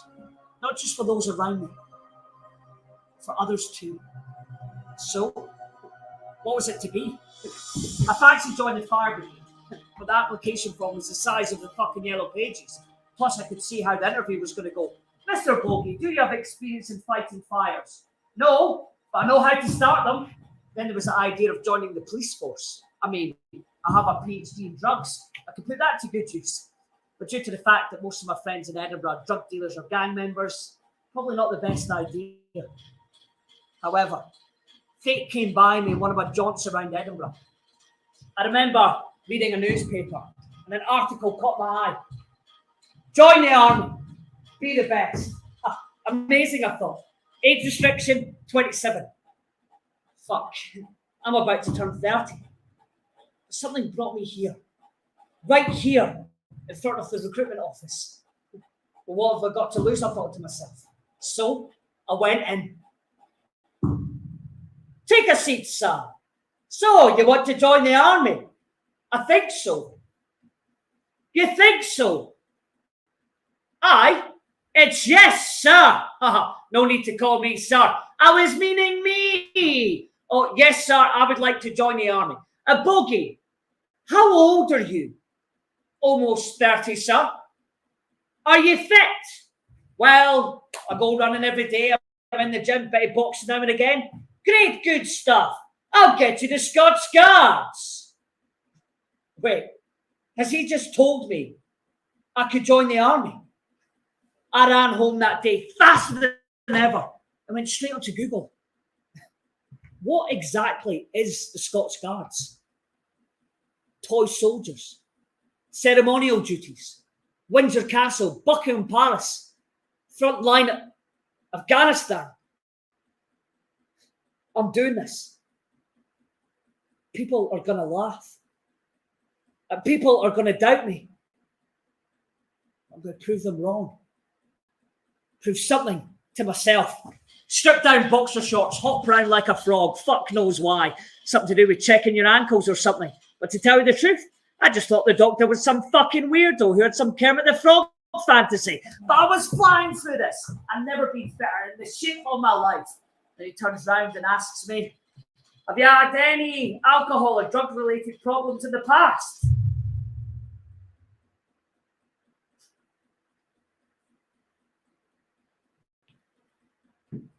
Not just for those around me, for others too. So, what was it to be? I fancied joining the fire brigade, but the application form was the size of the fucking yellow pages. Plus, I could see how the interview was going to go. Mr. Boggie, do you have experience in fighting fires? No, but I know how to start them. Then there was the idea of joining the police force. I mean, I have a PhD in drugs. I could put that to good use. But due to the fact that most of my friends in Edinburgh are drug dealers or gang members, probably not the best idea. However, fate came by me in one of my jaunts around Edinburgh. I remember reading a newspaper and an article caught my eye. Join the army. Be the best. Amazing, I thought. Age restriction, 27. Fuck. I'm about to turn 30. Something brought me here. Right here, in front of the recruitment office. Well, what have I got to lose? I thought to myself. So, I went in. Take a seat, sir. So, you want to join the army? I think so. You think so? Aye. It's yes, sir. No need to call me sir. I was meaning me. Oh, yes, sir. I would like to join the army. A Boggie. How old are you? Almost 30, sir. Are you fit? Well, I go running every day. I'm in the gym, bit of boxing now and again. Great, good stuff. I'll get you the Scots Guards. Wait, has he just told me I could join the army? I ran home that day faster than ever. I went straight onto Google. What exactly is the Scots Guards? Toy soldiers, ceremonial duties, Windsor Castle, Buckingham Palace, front line of Afghanistan. I'm doing this. People are going to laugh. And people are going to doubt me. I'm going to prove them wrong. Prove something to myself. Strip down boxer shorts, hop around like a frog. Fuck knows why. Something to do with checking your ankles or something. But to tell you the truth, I just thought the doctor was some fucking weirdo who had some Kermit the Frog fantasy. But I was flying through this. I've never been fitter in the shape of my life. And he turns round and asks me, have you had any alcohol or drug-related problems in the past?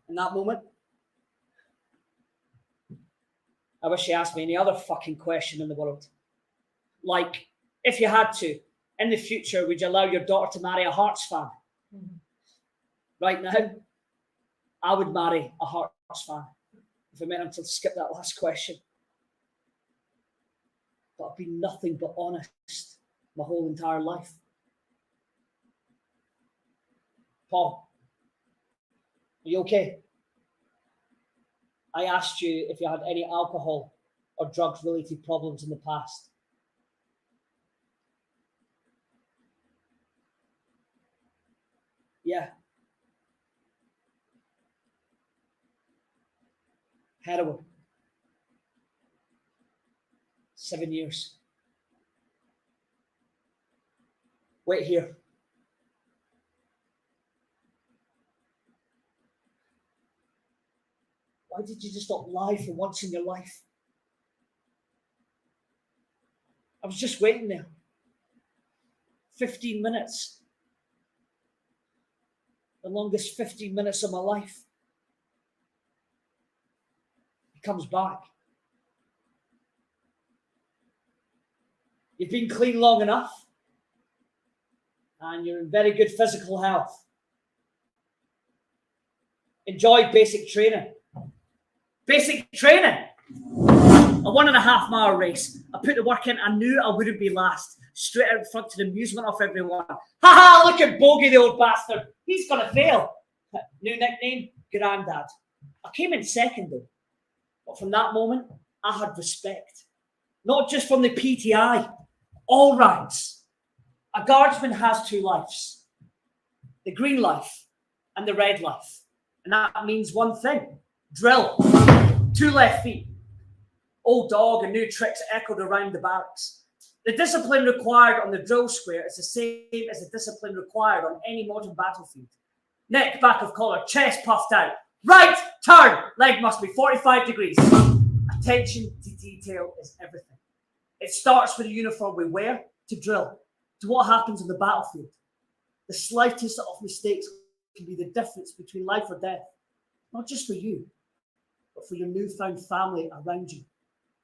In that moment, I wish you asked me any other fucking question in the world. Like, if you had to, in the future, would you allow your daughter to marry a Hearts fan? Right now, I would marry a Hearts fan if I meant him to skip that last question. But I've been nothing but honest my whole entire life. Paul, are you okay? I asked you if you had any alcohol or drugs-related problems in the past. Yeah. Heroin. 7 years. Wait here. Why did you just not lie for once in your life? I was just waiting there. 15 minutes. The longest 15 minutes of my life. He comes back. You've been clean long enough. And you're in very good physical health. Enjoy basic training. Basic training! A 1.5 mile race. I put the work in. I knew I wouldn't be last. Straight out in front to the amusement of everyone. Ha ha! Look at Boggie, the old bastard. He's gonna fail. New nickname, Grandad. I came in second though. But from that moment, I had respect. Not just from the PTI. All ranks. A guardsman has 2 lives. The green life and the red life. And that means one thing. Drill. 2 left feet. Old dog and new tricks echoed around the barracks. The discipline required on the drill square is the same as the discipline required on any modern battlefield. Neck back of collar, chest puffed out. Right turn! Leg must be 45 degrees. Attention to detail is everything. It starts with the uniform we wear to drill, to what happens on the battlefield. The slightest of mistakes can be the difference between life or death. Not just for you, but for your newfound family around you.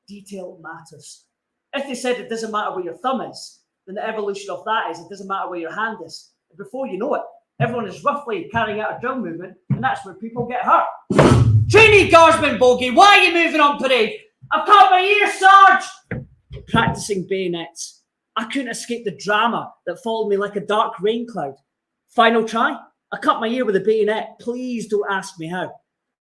Detail matters. If they said it doesn't matter where your thumb is, then the evolution of that is it doesn't matter where your hand is. And before you know it, everyone is roughly carrying out a drill movement, and that's where people get hurt. Trainee Guardsman Bogey, why are you moving on parade? I've cut my ear, Sarge! Practicing bayonets. I couldn't escape the drama that followed me like a dark rain cloud. Final try. I cut my ear with a bayonet. Please don't ask me how.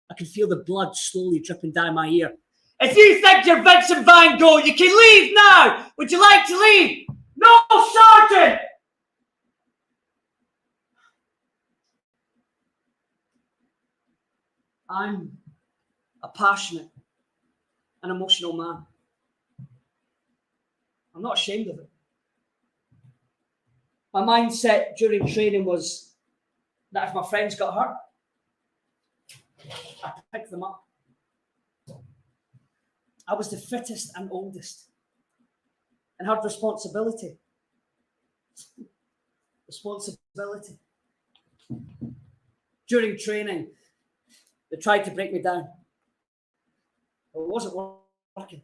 I can feel the blood slowly dripping down my ear. If you think you're Vincent Van Gogh, you can leave now! Would you like to leave? No, Sergeant! I'm a passionate and emotional man. I'm not ashamed of it. My mindset during training was that if my friends got hurt, I'd pick them up. I was the fittest and oldest and had responsibility. Responsibility. During training, they tried to break me down. But it wasn't working.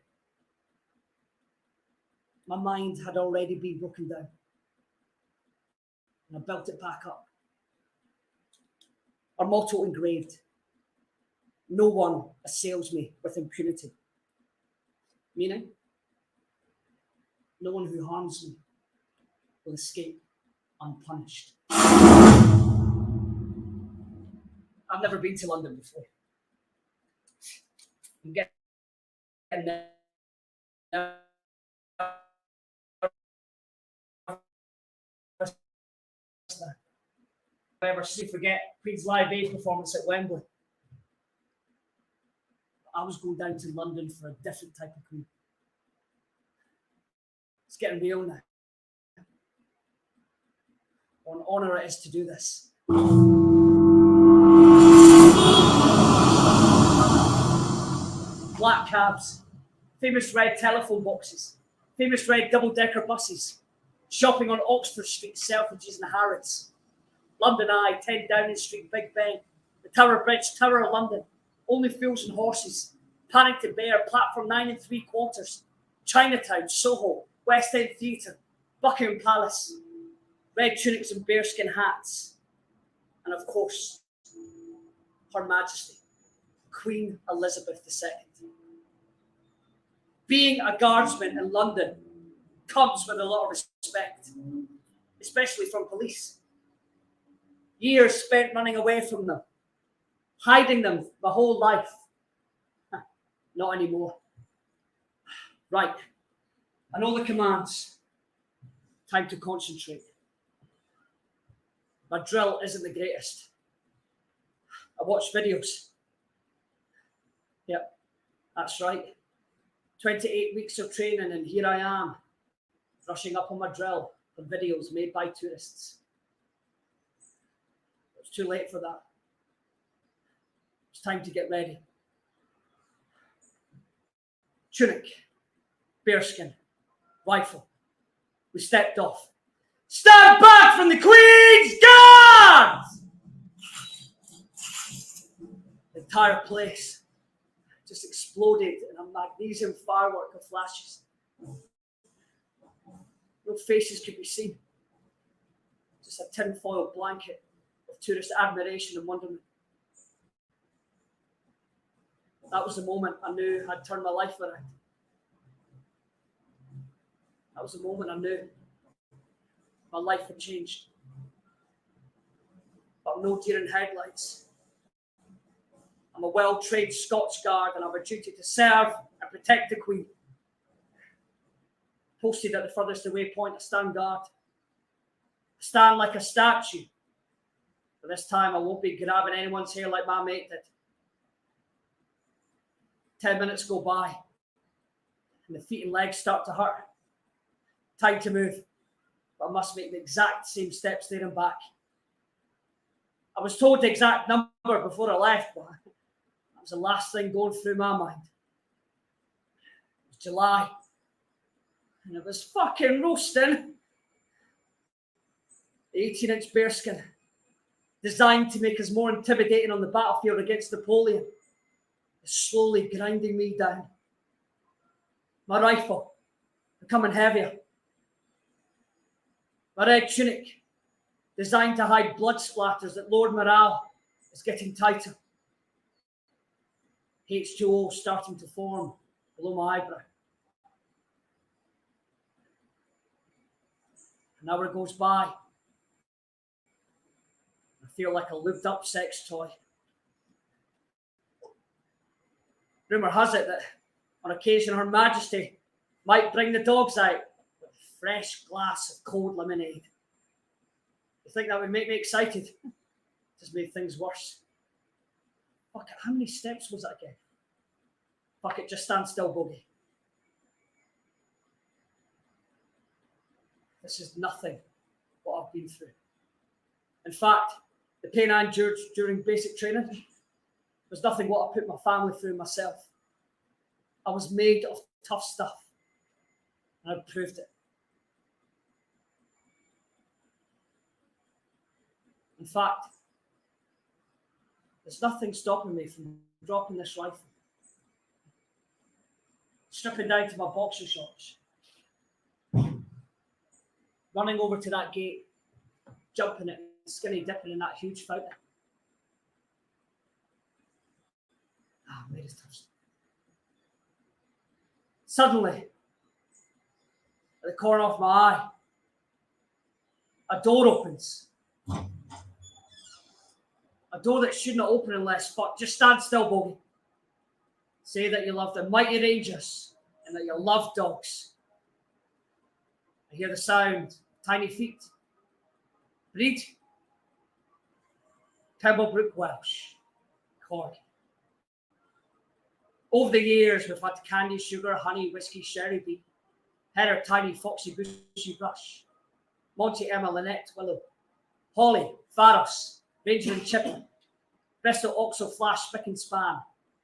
My mind had already been broken down. And I built it back up. Our motto engraved. No one assails me with impunity. Meaning, no one who harms me will escape unpunished. I've never been to London before. I'm getting there. Never forget Queen's Live Aid performance at Wembley. I was going down to London for a different type of Queen. It's getting real now. What an honour it is to do this. Black cabs, famous red telephone boxes, famous red double-decker buses, shopping on Oxford Street, Selfridges and Harrods. London Eye, 10 Downing Street, Big Ben, the Tower Bridge, Tower of London, only fools and horses, Paddington Bear, Platform 9 3/4, Chinatown, Soho, West End Theatre, Buckingham Palace, red tunics and bearskin hats, and of course, Her Majesty, Queen Elizabeth II. Being a guardsman in London comes with a lot of respect, especially from police. Years spent running away from them, hiding them my whole life. Not anymore. Right, I know the commands. Time to concentrate. My drill isn't the greatest. I watch videos. Yep, that's right. 28 weeks of training and here I am, brushing up on my drill from videos made by tourists. It's too late for that. It's time to get ready. Tunic, bearskin, rifle. We stepped off. Stand back from the Queen's Guard! The entire place just exploded in a magnesium firework of flashes. No faces could be seen. Just a tinfoil blanket of tourist admiration and wonderment. That was the moment I knew I'd turned my life around. That was the moment I knew my life had changed. But I'm no deer in headlights. I'm a well-trained Scots Guard and I have a duty to serve and protect the Queen. Posted at the furthest away point, I stand guard. I stand like a statue. But this time I won't be grabbing anyone's hair like my mate did. 10 minutes go by and the feet and legs start to hurt. Time to move, but I must make the exact same steps there and back. I was told the exact number before I left, but that was the last thing going through my mind. It was July, and it was fucking roasting. The 18-inch bearskin, designed to make us more intimidating on the battlefield against Napoleon, is slowly grinding me down. My rifle becoming heavier. My red tunic, designed to hide blood splatters that lowered morale, is getting tighter. H2O starting to form below my eyebrow. An hour goes by. I feel like a lubed up sex toy. Rumour has it that on occasion Her Majesty might bring the dogs out with a fresh glass of cold lemonade. You think that would make me excited? Just made things worse. Fuck it, how many steps was that again? Fuck it, just stand still, Boggie. This is nothing what I've been through. In fact, the pain I endured during basic training was nothing what I put my family through myself. I was made of tough stuff, and I proved it. In fact, there's nothing stopping me from dropping this rifle, stripping down to my boxer shorts, running over to that gate, jumping it, skinny dipping in that huge fountain. Made it tough. Suddenly, at the corner of my eye, a door opens. A door that shouldn't open unless, fuck, just stand still, Boggie. Say that you love the mighty Rangers and that you love dogs. I hear the sound, tiny feet. Breed. Pebblebrook Welsh. Corgi. Over the years, we've had candy, sugar, honey, whiskey, sherry beet, header, tiny, foxy, bushy brush, Monty, Emma, Lynette, Willow, Holly, Pharos, Ranger and Chipper, Bristol, Oxo, Flash, Spick and Span,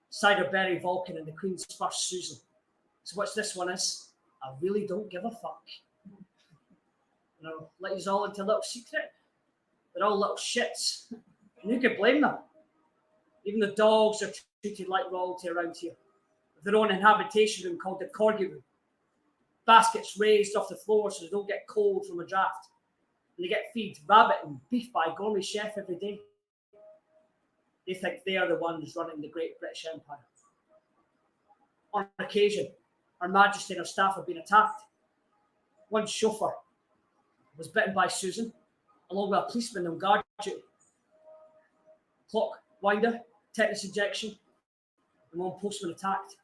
Cider, Berry, Vulcan, and the Queen's First Susan. So what's this one is? I really don't give a fuck. You know, let you all into a little secret. They're all little shits. And who could blame them? Even the dogs are treated like royalty around here. with their own habitation room called the Corgi room. Baskets raised off the floor so they don't get cold from a draft. And they get fed rabbit and beef by a gourmet chef every day. They think they are the ones running the great British Empire. On occasion, Her Majesty and her staff have been attacked. One chauffeur was bitten by Susan, along with a policeman on guard duty. Clock winder, tetanus injection, and one postman attacked.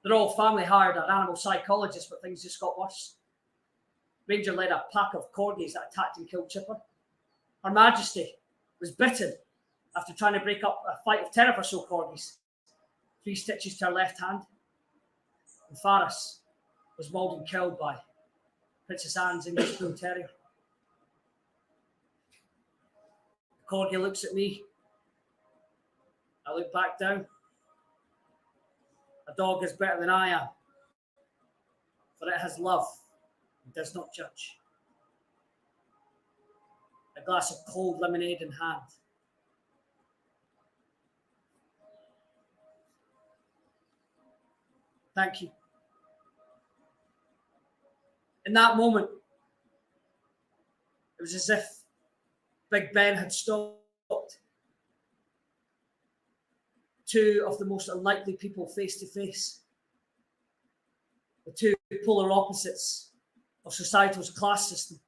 The royal family hired an animal psychologist, but things just got worse. Ranger led a pack of corgis that attacked and killed Chipper. Her Majesty was bitten after trying to break up a fight of 10 of her so corgis. 3 stitches to her left hand. And Faris was mauled and killed by Princess Anne's English Bull Terrier. The corgi looks at me. I look back down. A dog is better than I am, for it has love and does not judge. A glass of cold lemonade in hand. Thank you. In that moment, it was as if Big Ben had stopped. 2 of the most unlikely people face to face. The 2 polar opposites of society's class system.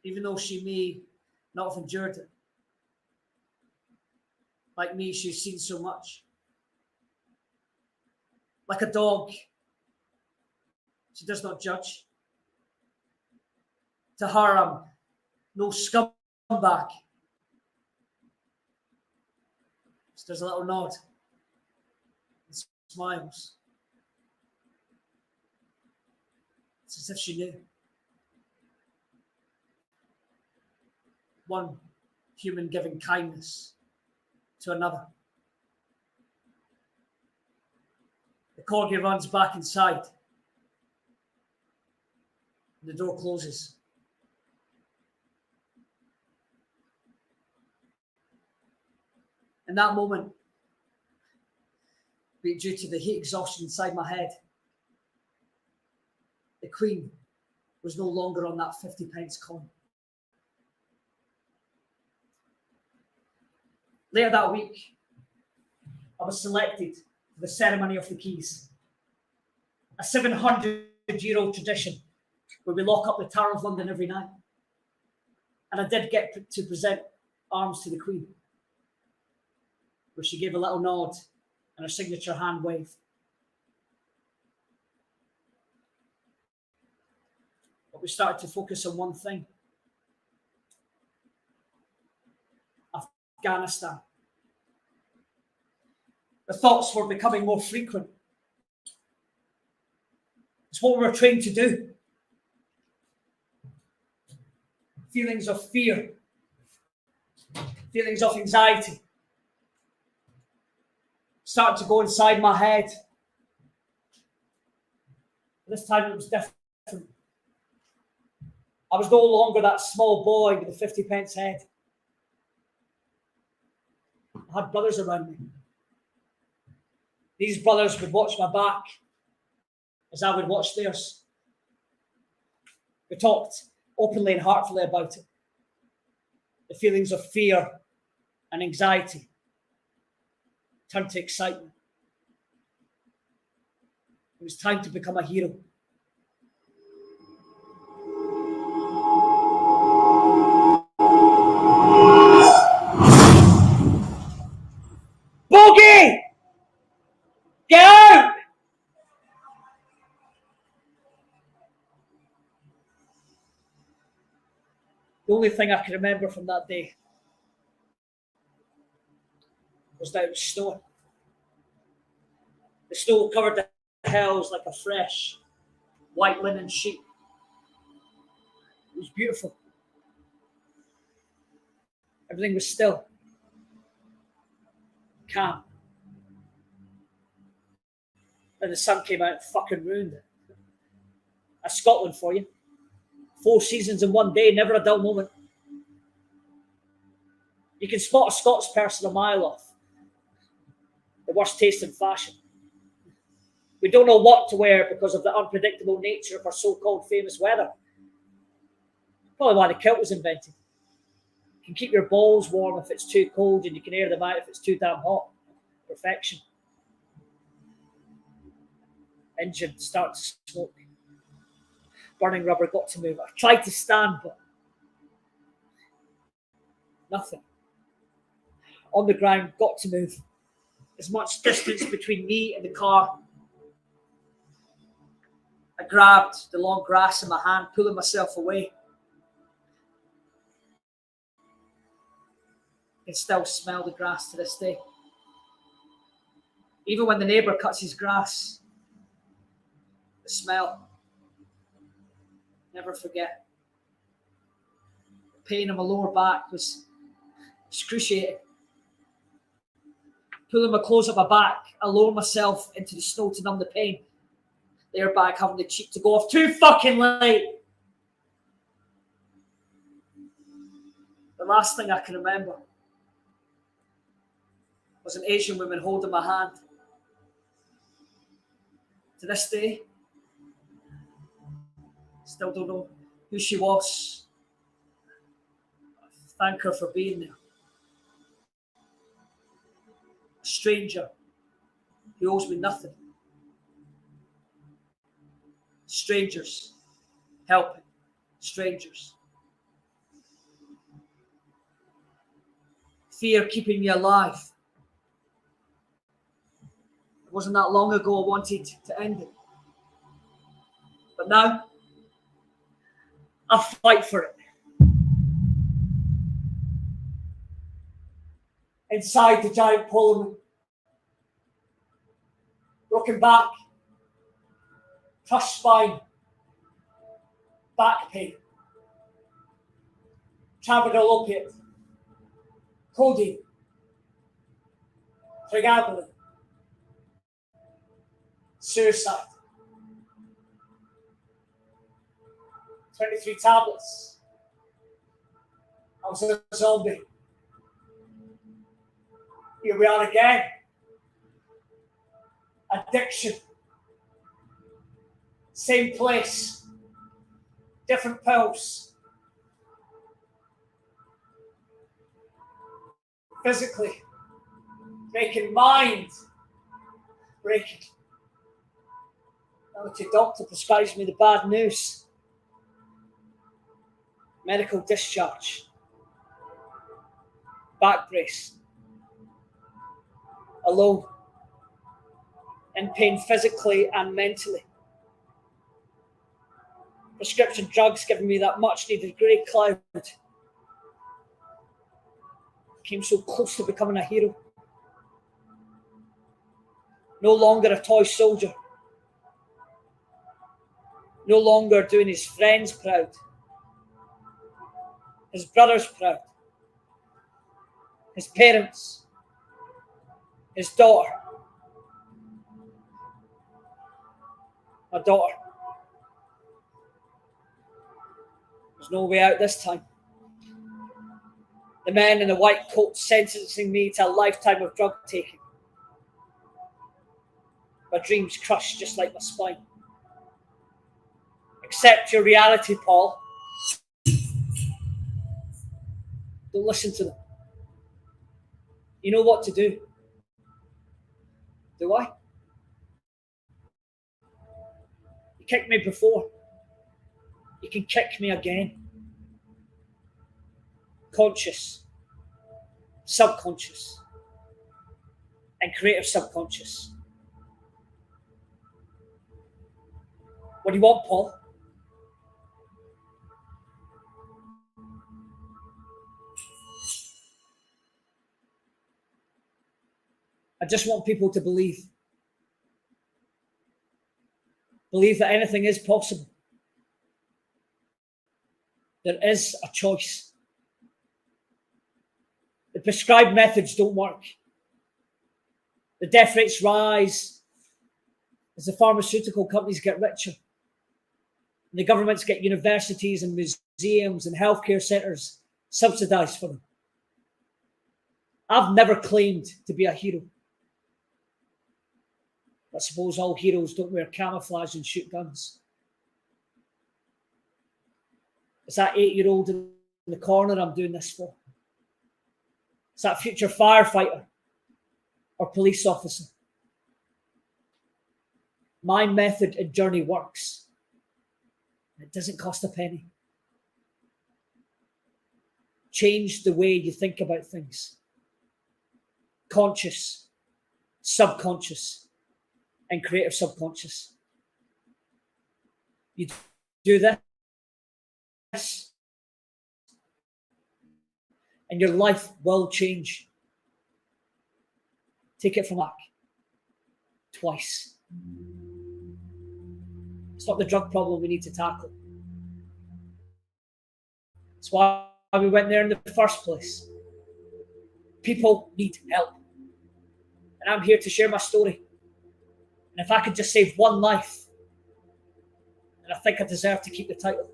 Even though she may not have endured it. Like me, she's seen so much. Like a dog, she does not judge. To her, I'm no scumbag. She does a little nod and smiles. It's as if she knew. One human giving kindness to another. The corgi runs back inside. And the door closes. In that moment, be it due to the heat exhaustion inside my head, the Queen was no longer on that 50p coin. Later that week, I was selected for the ceremony of the keys, a 700-year-old tradition where we lock up the Tower of London every night. And I did get to present arms to the Queen, where she gave a little nod and her signature hand wave. But we started to focus on one thing. Afghanistan. The thoughts were becoming more frequent. It's what we were trained to do. Feelings of fear, feelings of anxiety started to go inside my head. This time it was different. I was no longer that small boy with a 50p head. I had brothers around me. These brothers would watch my back as I would watch theirs. We talked openly and heartfully about it. The feelings of fear and anxiety turned to excitement. It was time to become a hero. Boggie! Get out! The only thing I can remember from that day was that it was snowing. The snow covered the hills like a fresh white linen sheet. It was beautiful. Everything was still, calm. And the sun came out and fucking ruined it. That's Scotland for you. 4 seasons in one day, never a dull moment. You can spot a Scots person a mile off. the worst taste in fashion. We don't know what to wear because of the unpredictable nature of our so-called famous weather. Probably why the kilt was invented. You can keep your balls warm if it's too cold, and you can air them out if it's too damn hot. Perfection. Engine starts to smoke. Burning rubber got to move. I tried to stand, but nothing. On the ground, got to move. As much distance between me and the car. I grabbed the long grass in my hand, pulling myself away. I can still smell the grass to this day. Even when the neighbour cuts his grass, the smell, never forget. The pain in my lower back was excruciating. Pulling my clothes up my back, I lower myself into the snow to numb the pain. The airbag having the cheek to go off too fucking late. The last thing I can remember was an Asian woman holding my hand. To this day, still don't know who she was. Thank her for being there. A stranger who owes me nothing. Strangers helping strangers. Fear keeping me alive. It wasn't that long ago I wanted to end it. But now, I fight for it. Inside the giant polar, broken back, crushed spine, back pain, tramadol opiate, codeine, pregabalin, suicide, 23 tablets. I was a zombie. Here we are again. Addiction. Same place. Different pills. Physically. Breaking mind. Breaking. Now that your doctor prescribes me the bad news. Medical discharge. Back brace. Alone. In pain physically and mentally. Prescription drugs giving me that much needed grey cloud. Came so close to becoming a hero. No longer a toy soldier. No longer doing his friends proud. His brothers proud. His parents. His daughter. My daughter. There's no way out this time. The men in the white coats sentencing me to a lifetime of drug taking. My dreams crushed just like my spine. Accept your reality, Paul. Don't listen to them. You know what to do. Do I? You kicked me before. You can kick me again. Conscious, subconscious, and creative subconscious. What do you want, Paul? I just want people to believe. Believe that anything is possible. There is a choice. The prescribed methods don't work. The death rates rise as the pharmaceutical companies get richer. And the governments get universities and museums and healthcare centres subsidised for them. I've never claimed to be a hero. I suppose all heroes don't wear camouflage and shoot guns. It's that 8-year-old in the corner I'm doing this for. It's that future firefighter or police officer. My method and journey works. It doesn't cost a penny. Change the way you think about things. Conscious, subconscious, and creative subconscious. You do this, and your life will change. Take it from back. Twice. It's not the drug problem we need to tackle. It's why we went there in the first place. People need help. And I'm here to share my story. And if I could just save one life, then I think I deserve to keep the title.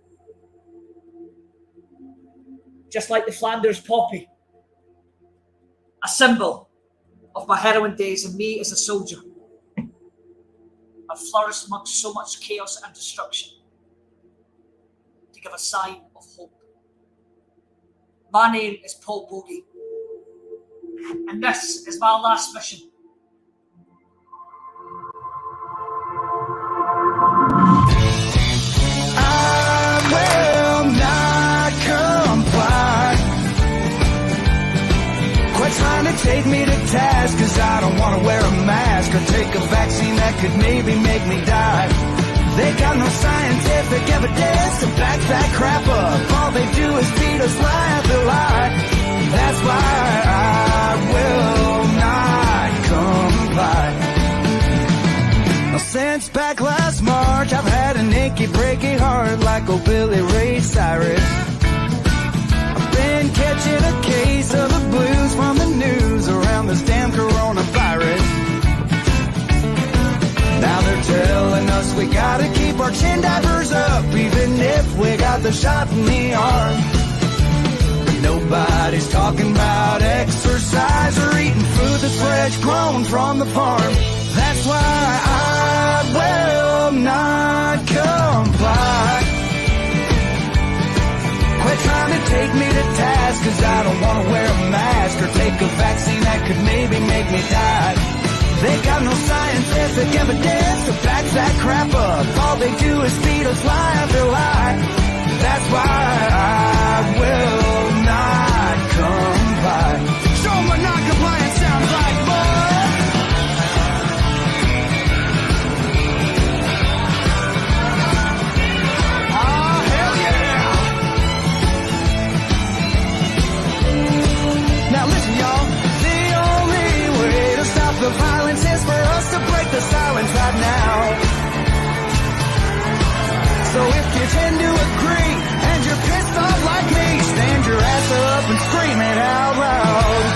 Just like the Flanders poppy, a symbol of my heroin days and me as a soldier. I've flourished amongst so much chaos and destruction to give a sign of hope. My name is Paul Boggie, and this is my last mission. I will not comply. Quit trying to take me to task, cause I don't want to wear a mask or take a vaccine that could maybe make me die. They got no scientific evidence to back that crap up. All they do is feed us lie after lie. That's why I will not comply. Now since back last March, I've had an achy, breaky heart like old Billy Ray Cyrus. I've been catching a case of the blues from the news around this damn coronavirus. Now they're telling us we gotta keep our chin divers up, even if we got the shot in the arm. But nobody's talking about exercise or eating food that's fresh grown from the farm. That's why I will not comply. Quit trying to take me to task, cause I don't want to wear a mask or take a vaccine that could maybe make me die. They got no scientific evidence to back that crap up. All they do is feed us lie after lie. That's why I will not comply. Show 'em what non-compliance sounds like, boy. Oh, hell yeah. Now listen, y'all. The only way to stop the violence is for us to break the silence right now. So if you tend to agree and you're pissed off like me, stand your ass up and scream it out loud.